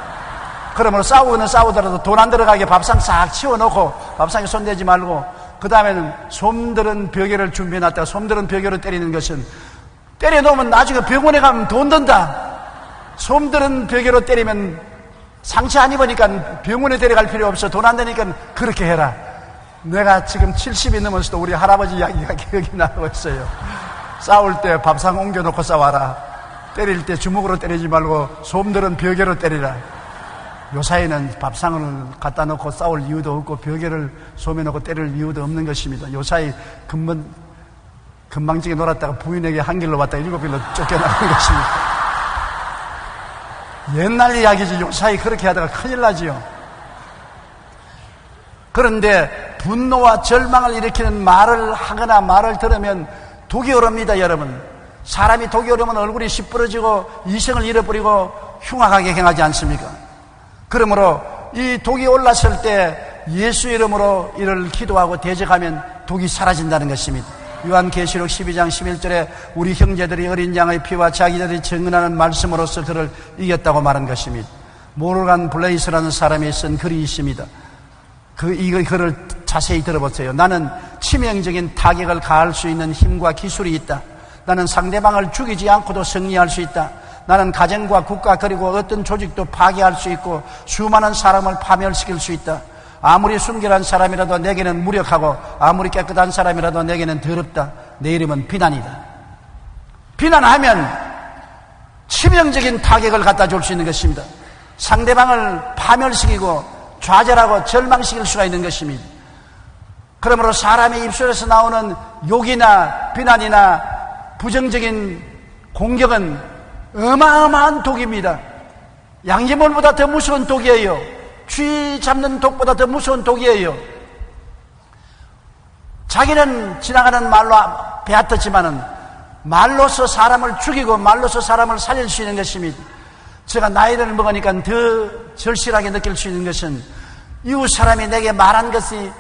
그러므로 싸우고는 싸우더라도 돈 안 들어가게 밥상 싹 치워놓고 밥상에 손대지 말고, 그 다음에는 솜들은 벽에를 준비해놨다가 솜들은 벽에로 때리는 것은 때려놓으면 나중에 병원에 가면 돈 든다. 솜들은 벽에로 때리면 상처 안 입으니까 병원에 데려갈 필요 없어. 돈 안 되니까 그렇게 해라. 내가 지금 70이 넘어서도 우리 할아버지 이야기가 기억이 나고 있어요. 싸울 때 밥상 옮겨놓고 싸워라. 때릴 때 주먹으로 때리지 말고 솜들은 벽에로 때리라. 요사이는 밥상을 갖다 놓고 싸울 이유도 없고 벽에를 솜에 놓고 때릴 이유도 없는 것입니다. 요사이 금방지게 놀았다가 부인에게 한 길로 왔다가 7길로 쫓겨나는 것입니다. 옛날 이야기지. 요사이 그렇게 하다가 큰일 나지요. 그런데 분노와 절망을 일으키는 말을 하거나 말을 들으면 독이 오릅니다, 여러분. 사람이 독이 오르면 얼굴이 시뻘어지고 이성을 잃어버리고 흉악하게 행하지 않습니까? 그러므로 이 독이 올랐을 때 예수 이름으로 이를 기도하고 대적하면 독이 사라진다는 것입니다. 요한계시록 12장 11절에 우리 형제들이 어린 양의 피와 자기들이 증언하는 말씀으로서 그를 이겼다고 말한 것입니다. 모르간 블레이스라는 사람이 쓴 글이 있습니다. 이 글을 자세히 들어보세요. 나는 치명적인 타격을 가할 수 있는 힘과 기술이 있다. 나는 상대방을 죽이지 않고도 승리할 수 있다. 나는 가정과 국가 그리고 어떤 조직도 파괴할 수 있고 수많은 사람을 파멸시킬 수 있다. 아무리 순결한 사람이라도 내게는 무력하고 아무리 깨끗한 사람이라도 내게는 더럽다. 내 이름은 비난이다. 비난하면 치명적인 타격을 갖다 줄 수 있는 것입니다. 상대방을 파멸시키고 좌절하고 절망시킬 수가 있는 것입니다. 그러므로 사람의 입술에서 나오는 욕이나 비난이나 부정적인 공격은 어마어마한 독입니다. 양지물보다 더 무서운 독이에요. 쥐 잡는 독보다 더 무서운 독이에요. 자기는 지나가는 말로 배웠지만은 말로서 사람을 죽이고 말로서 사람을 살릴 수 있는 것입니다. 제가 나이를 먹으니까 더 절실하게 느낄 수 있는 것은 이웃 사람이 내게 말한 것이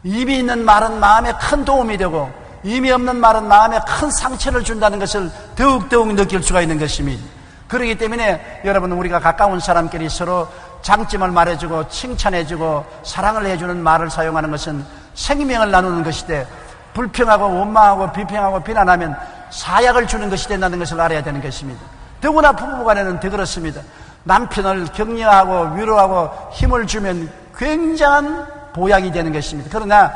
입이 있는 말은 마음에 큰 도움이 되고 의미 없는 말은 마음에 큰 상처를 준다는 것을 더욱더욱 느낄 수가 있는 것입니다. 그렇기 때문에 여러분, 우리가 가까운 사람끼리 서로 장점을 말해주고 칭찬해주고 사랑을 해주는 말을 사용하는 것은 생명을 나누는 것이되, 불평하고 원망하고 비평하고 비난하면 사약을 주는 것이 된다는 것을 알아야 되는 것입니다. 더구나 부부간에는 더 그렇습니다. 남편을 격려하고 위로하고 힘을 주면 굉장한 보약이 되는 것입니다. 그러나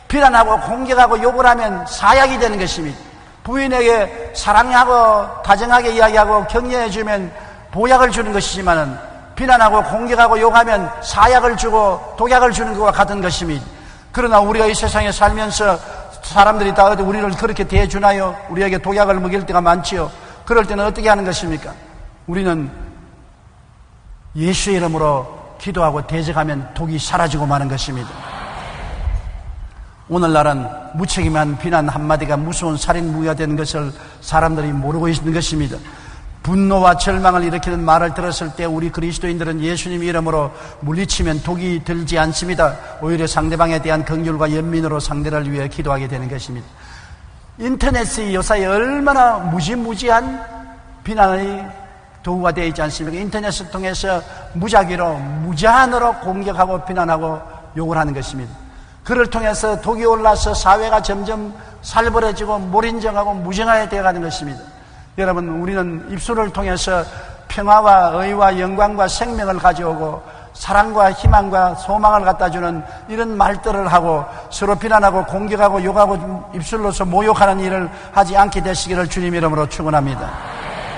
비난하고 공격하고 욕을 하면 사약이 되는 것입니다. 부인에게 사랑하고 다정하게 이야기하고 격려해주면 보약을 주는 것이지만은 비난하고 공격하고 욕하면 사약을 주고 독약을 주는 것과 같은 것입니다. 그러나 우리가 이 세상에 살면서 사람들이 다 어디 우리를 그렇게 대해주나요? 우리에게 독약을 먹일 때가 많지요. 그럴 때는 어떻게 하는 것입니까? 우리는 예수의 이름으로 기도하고 대적하면 독이 사라지고 마는 것입니다. 오늘날은 무책임한 비난 한마디가 무서운 살인 무기가 되는 것을 사람들이 모르고 있는 것입니다. 분노와 절망을 일으키는 말을 들었을 때 우리 그리스도인들은 예수님 이름으로 물리치면 독이 들지 않습니다. 오히려 상대방에 대한 긍휼과 연민으로 상대를 위해 기도하게 되는 것입니다. 인터넷이 요사이 얼마나 무지무지한 비난의 도구가 되어 있지 않습니까? 인터넷을 통해서 무작위로 무제한으로 공격하고 비난하고 욕을 하는 것입니다. 그를 통해서 독이 올라서 사회가 점점 살벌해지고 몰인정하고 무정하게 되어가는 것입니다. 여러분, 우리는 입술을 통해서 평화와 의와 영광과 생명을 가져오고 사랑과 희망과 소망을 갖다주는 이런 말들을 하고 서로 비난하고 공격하고 욕하고 입술로서 모욕하는 일을 하지 않게 되시기를 주님 이름으로 축원합니다.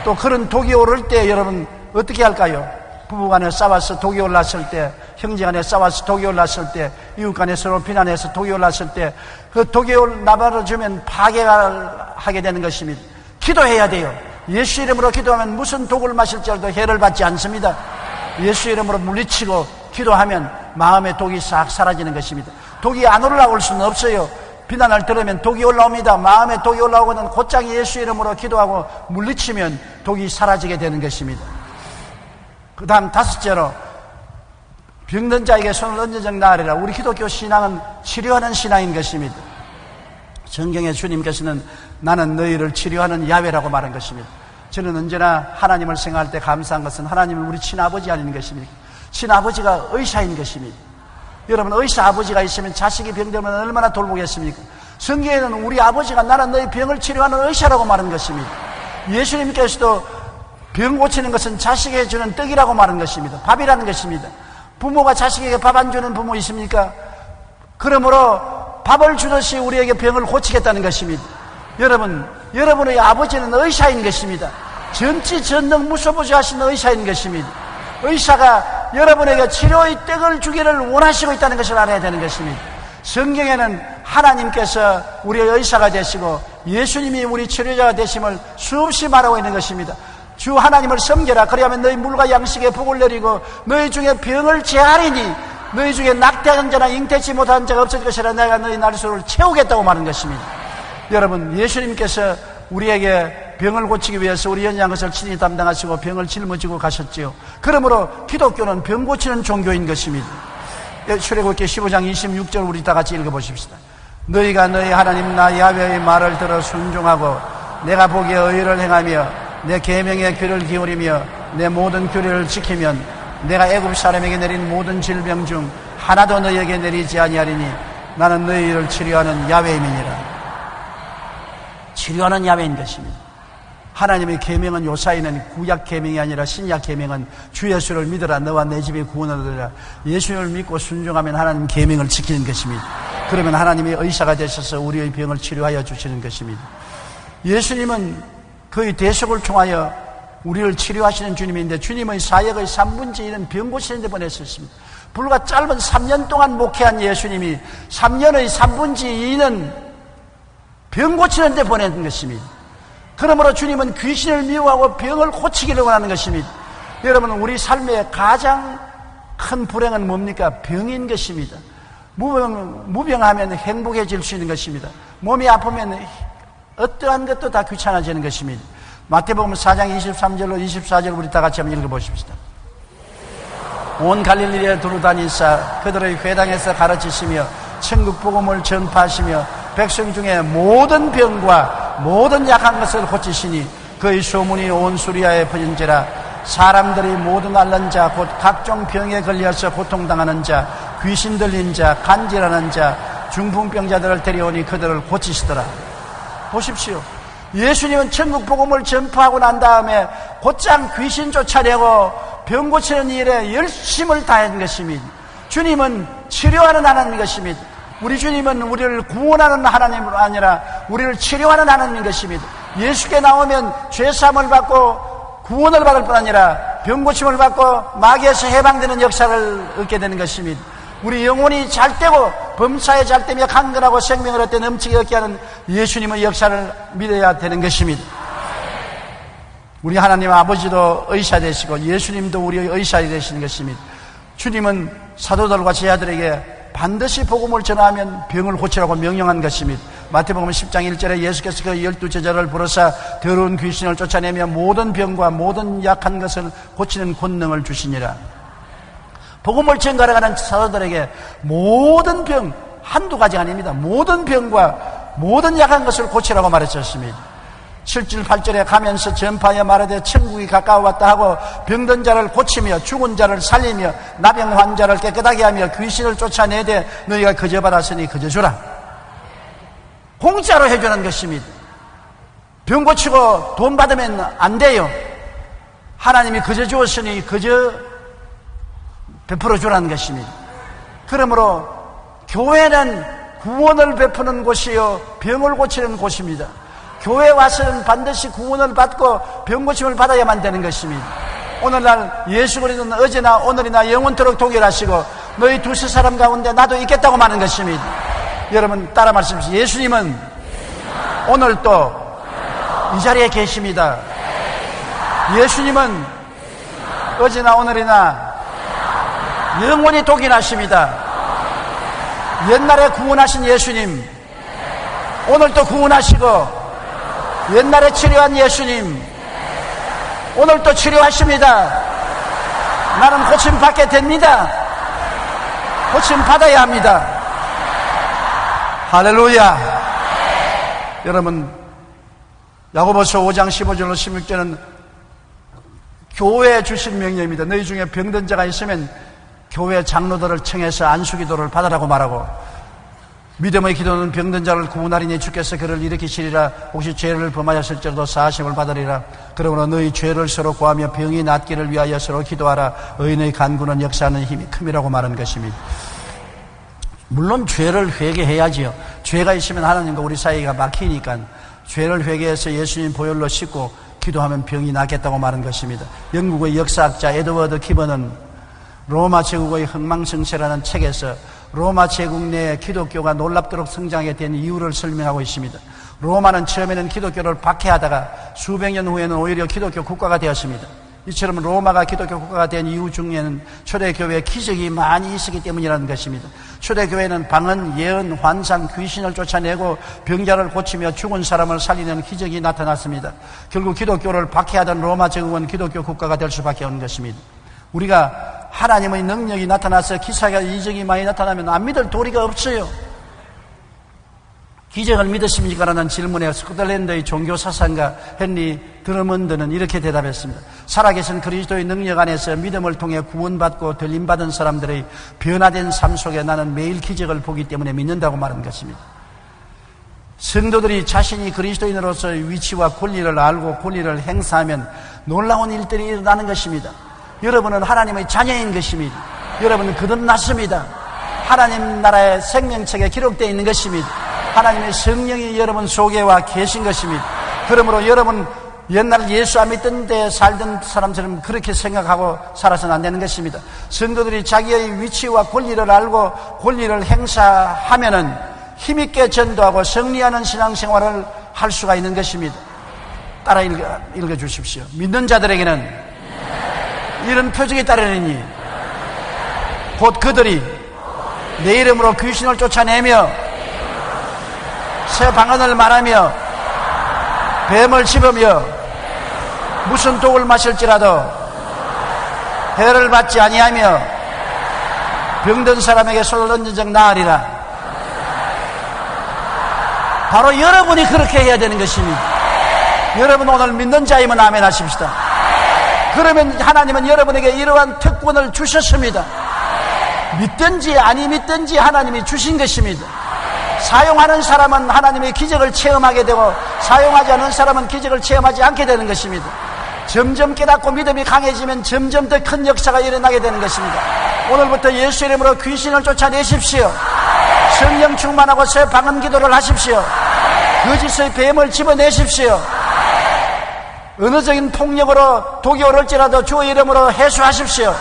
또 그런 독이 오를 때 여러분 어떻게 할까요? 부부간에 싸워서 독이 올랐을 때, 형제간에 싸워서 독이 올랐을 때, 이웃간에 서로 비난해서 독이 올랐을 때 그 독이 나발을 파괴를 하게 되는 것입니다. 기도해야 돼요. 예수 이름으로 기도하면 무슨 독을 마실지라도 해를 받지 않습니다. 예수 이름으로 물리치고 기도하면 마음의 독이 싹 사라지는 것입니다. 독이 안 올라올 수는 없어요. 비난을 들으면 독이 올라옵니다. 마음에 독이 올라오고는 곧장 예수 이름으로 기도하고 물리치면 독이 사라지게 되는 것입니다. 그 다음 다섯째로 병든 자에게 손을 얹어적 나으리라. 우리 기독교 신앙은 치료하는 신앙인 것입니다. 성경에 주님께서는 나는 너희를 치료하는 야훼라고 말한 것입니다. 저는 언제나 하나님을 생각할 때 감사한 것은 하나님은 우리 친아버지 아닌 것입니다. 친아버지가 의사인 것입니다. 여러분, 의사 아버지가 있으면 자식이 병들면 얼마나 돌보겠습니까? 성경에는 우리 아버지가 나는 너희 병을 치료하는 의사라고 말한 것입니다. 예수님께서도 병 고치는 것은 자식에게 주는 떡이라고 말한 것입니다. 밥이라는 것입니다. 부모가 자식에게 밥 안 주는 부모 있습니까? 그러므로 밥을 주듯이 우리에게 병을 고치겠다는 것입니다. 여러분, 여러분의 아버지는 의사인 것입니다. 전지전능 무소부지하신 의사인 것입니다. 의사가 여러분에게 치료의 떡을 주기를 원하시고 있다는 것을 알아야 되는 것입니다. 성경에는 하나님께서 우리의 의사가 되시고 예수님이 우리 치료자가 되심을 수없이 말하고 있는 것입니다. 주 하나님을 섬겨라. 그리하면 너희 물과 양식에 복을 내리고 너희 중에 병을 제하리니 너희 중에 낙태한 자나 잉태치 못한 자가 없을 것이라. 내가 너희 날수를 채우겠다고 말한 것입니다. 여러분, 예수님께서 우리에게 병을 고치기 위해서 우리 연약한 것을 친히 담당하시고 병을 짊어지고 가셨지요. 그러므로 기독교는 병 고치는 종교인 것입니다. 출애굽기 15장 26절 우리 다 같이 읽어보십시다. 너희가 너희 하나님 나 야훼의 말을 들어 순종하고 내가 보기에 의를 행하며 내 계명에 귀를 기울이며 내 모든 규례를 지키면 내가 애굽 사람에게 내린 모든 질병 중 하나도 너희에게 내리지 아니하리니 나는 너희를 치료하는 야훼임이니라. 치료하는 야훼인 것입니다. 하나님의 계명은 요사이는 구약 계명이 아니라 신약 계명은 주 예수를 믿으라 너와 내 집이 구원을 얻으리라. 예수를 믿고 순종하면 하나님 계명을 지키는 것입니다. 그러면 하나님의 의사가 되셔서 우리의 병을 치료하여 주시는 것입니다. 예수님은 그의 대속을 통하여 우리를 치료하시는 주님인데 주님의 사역의 3분의 1은 병 고치는 데 보냈었습니다. 불과 짧은 3년 동안 목회한 예수님이 3년의 3분의 2는 병 고치는 데 보낸 것입니다. 그러므로 주님은 귀신을 미워하고 병을 고치기를 원하는 것입니다. 여러분, 우리 삶의 가장 큰 불행은 뭡니까? 병인 것입니다. 무병하면 행복해질 수 있는 것입니다. 몸이 아프면 어떠한 것도 다 귀찮아지는 것입니다. 마태복음 4장 23절로 24절 우리 다 같이 한번 읽어보십시다. 온 갈릴리에 두루다니사 그들의 회당에서 가르치시며 천국 복음을 전파하시며 백성 중에 모든 병과 모든 약한 것을 고치시니 그의 소문이 온 수리아에 퍼진지라. 사람들이 모든 앓는 자 곧 각종 병에 걸려서 고통당하는 자 귀신 들린 자 간질하는 자 중풍병자들을 데려오니 그들을 고치시더라. 보십시오. 예수님은 천국 복음을 전파하고 난 다음에 곧장 귀신 쫓아내고 병 고치는 일에 열심을 다한 것입니다. 주님은 치료하는 하나님인 것입니다. 우리 주님은 우리를 구원하는 하나님이 아니라 우리를 치료하는 하나님인 것입니다. 예수께 나오면 죄사함을 받고 구원을 받을 뿐 아니라 병 고침을 받고 마귀에서 해방되는 역사를 얻게 되는 것입니다. 우리 영혼이 잘 되고 범사에 잘 되며 강건하고 생명을 얻게 넘치게 얻게 하는 예수님의 역사를 믿어야 되는 것입니다. 우리 하나님 아버지도 의사 되시고 예수님도 우리의 의사 되시는 것입니다. 주님은 사도들과 제자들에게 반드시 복음을 전하면 병을 고치라고 명령한 것입니다. 마태복음 10장 1절에 예수께서 그 12제자를 부르사 더러운 귀신을 쫓아내며 모든 병과 모든 약한 것을 고치는 권능을 주시니라. 복음을 전가러가는 사도들에게 모든 병, 한두 가지가 아닙니다. 모든 병과 모든 약한 것을 고치라고 말했었습니다. 7절 8절에 가면서 전파하여 말하되 천국이 가까워왔다 하고 병든 자를 고치며 죽은 자를 살리며 나병 환자를 깨끗하게 하며 귀신을 쫓아내되 너희가 거저 받았으니 거저 주라. 공짜로 해주는 것입니다. 병 고치고 돈 받으면 안 돼요. 하나님이 거저 주었으니 거저 베풀어 주라는 것입니다. 그러므로 교회는 구원을 베푸는 곳이요 병을 고치는 곳입니다. 교회 와서는 반드시 구원을 받고 병고침을 받아야만 되는 것입니다. 오늘날 예수 그리스도는 어제나 오늘이나 영원토록 동일하시고 너희 두세 사람 가운데 나도 있겠다고 말하는 것입니다. 여러분 따라 말씀하십시오. 예수님은 오늘도 이 자리에 계십니다. 예수님은 어제나 오늘이나 영원히 동일하십니다. 옛날에 구원하신 예수님 오늘도 구원하시고 옛날에 치료한 예수님 오늘 또 치료하십니다. 나는 고침 받게 됩니다. 고침 받아야 합니다. 할렐루야. 여러분 야고보서 5장 15절로 16절은 교회에 주신 명령입니다. 너희 중에 병든 자가 있으면 교회 장로들을 청해서 안수기도를 받으라고 말하고 믿음의 기도는 병든 자를 구원하리니 주께서 그를 일으키시리라. 혹시 죄를 범하였을지라도 사하심을 받으리라. 그러므로 너희 죄를 서로 구하며 병이 낫기를 위하여 서로 기도하라. 의인의 간구는 역사하는 힘이 큼이라고 말한 것입니다. 물론 죄를 회개해야지요. 죄가 있으면 하나님과 우리 사이가 막히니까 죄를 회개해서 예수님 보혈로 씻고 기도하면 병이 낫겠다고 말한 것입니다. 영국의 역사학자 에드워드 기버는 로마 제국의 흥망성쇠라는 책에서 로마 제국 내에 기독교가 놀랍도록 성장하게 된 이유를 설명하고 있습니다. 로마는 처음에는 기독교를 박해하다가 수백 년 후에는 오히려 기독교 국가가 되었습니다. 이처럼 로마가 기독교 국가가 된 이유 중에는 초대교회에 기적이 많이 있었기 때문이라는 것입니다. 초대교회는 방언, 예언, 환상, 귀신을 쫓아내고 병자를 고치며 죽은 사람을 살리는 기적이 나타났습니다. 결국 기독교를 박해하던 로마 제국은 기독교 국가가 될 수밖에 없는 것입니다. 우리가 하나님의 능력이 나타나서 기사가 이적이 많이 나타나면 안 믿을 도리가 없어요. 기적을 믿으십니까? 라는 질문에 스코틀랜드의 종교사상가 헨리 드러먼드는 이렇게 대답했습니다. 살아계신 그리스도의 능력 안에서 믿음을 통해 구원받고 들림받은 사람들의 변화된 삶 속에 나는 매일 기적을 보기 때문에 믿는다고 말한 것입니다. 성도들이 자신이 그리스도인으로서의 위치와 권리를 알고 권리를 행사하면 놀라운 일들이 일어나는 것입니다. 여러분은 하나님의 자녀인 것입니다. 여러분은 거듭났습니다. 하나님 나라의 생명책에 기록되어 있는 것입니다. 하나님의 성령이 여러분 속에 와 계신 것입니다. 그러므로 여러분 옛날 예수 안 믿던 데 살던 사람처럼 그렇게 생각하고 살아서는 안 되는 것입니다. 성도들이 자기의 위치와 권리를 알고 권리를 행사하면은 힘있게 전도하고 승리하는 신앙생활을 할 수가 있는 것입니다. 따라 읽어주십시오. 믿는 자들에게는 이런 표적이 따르리니 곧 그들이 내 이름으로 귀신을 쫓아내며 새 방언을 말하며 뱀을 집으며 무슨 독을 마실지라도 해를 받지 아니하며 병든 사람에게 손을 얹은 적 나으리라. 바로 여러분이 그렇게 해야 되는 것입니다. 여러분 오늘 믿는 자이면 아멘 하십시다. 그러면 하나님은 여러분에게 이러한 특권을 주셨습니다. 믿든지 아니 믿든지 하나님이 주신 것입니다. 사용하는 사람은 하나님의 기적을 체험하게 되고 사용하지 않은 사람은 기적을 체험하지 않게 되는 것입니다. 점점 깨닫고 믿음이 강해지면 점점 더 큰 역사가 일어나게 되는 것입니다. 오늘부터 예수 이름으로 귀신을 쫓아내십시오. 성령 충만하고 새 방언 기도를 하십시오. 거짓의 뱀을 집어내십시오. 언어적인 폭력으로 독이 오를지라도 주의 이름으로 해소하십시오.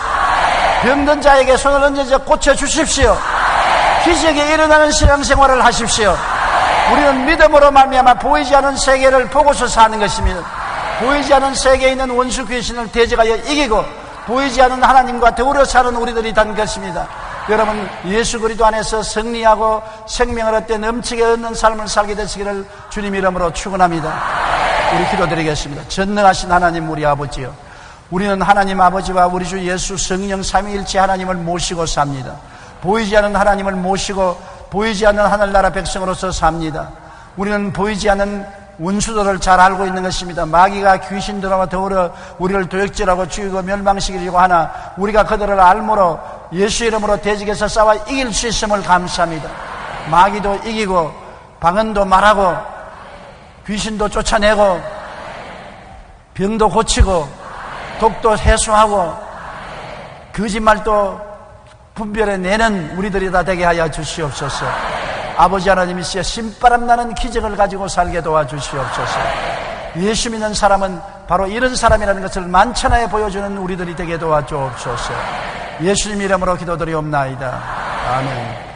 병든 자에게 손을 얹어서 고쳐주십시오. 기적이 일어나는 신앙생활을 하십시오. 우리는 믿음으로 말미암아 보이지 않은 세계를 보고서 사는 것입니다. 보이지 않은 세계에 있는 원수 귀신을 대적하여 이기고 보이지 않은 하나님과 더불어 사는 우리들이 된 것입니다. 여러분 예수 그리스도 안에서 승리하고 생명을 얻되 넘치게 얻는 삶을 살게 되시기를 주님 이름으로 축원합니다. 우리 기도드리겠습니다. 전능하신 하나님 우리 아버지요, 우리는 하나님 아버지와 우리 주 예수 성령 삼위일체 하나님을 모시고 삽니다. 보이지 않는 하나님을 모시고 보이지 않는 하늘나라 백성으로서 삽니다. 우리는 보이지 않는 원수들을 잘 알고 있는 것입니다. 마귀가 귀신들과 더불어 우리를 도역질하고 죽이고 멸망시키려고 하나 우리가 그들을 알므로 예수 이름으로 대적해서 싸워 이길 수 있음을 감사합니다. 마귀도 이기고 방언도 말하고 귀신도 쫓아내고 병도 고치고 독도 해소하고 거짓말도 분별해내는 우리들이 다 되게 하여 주시옵소서. 아버지 하나님이시여 신바람 나는 기적을 가지고 살게 도와주시옵소서. 예수 믿는 사람은 바로 이런 사람이라는 것을 만천하에 보여주는 우리들이 되게 도와주옵소서. 예수님 이름으로 기도드리옵나이다. 아멘.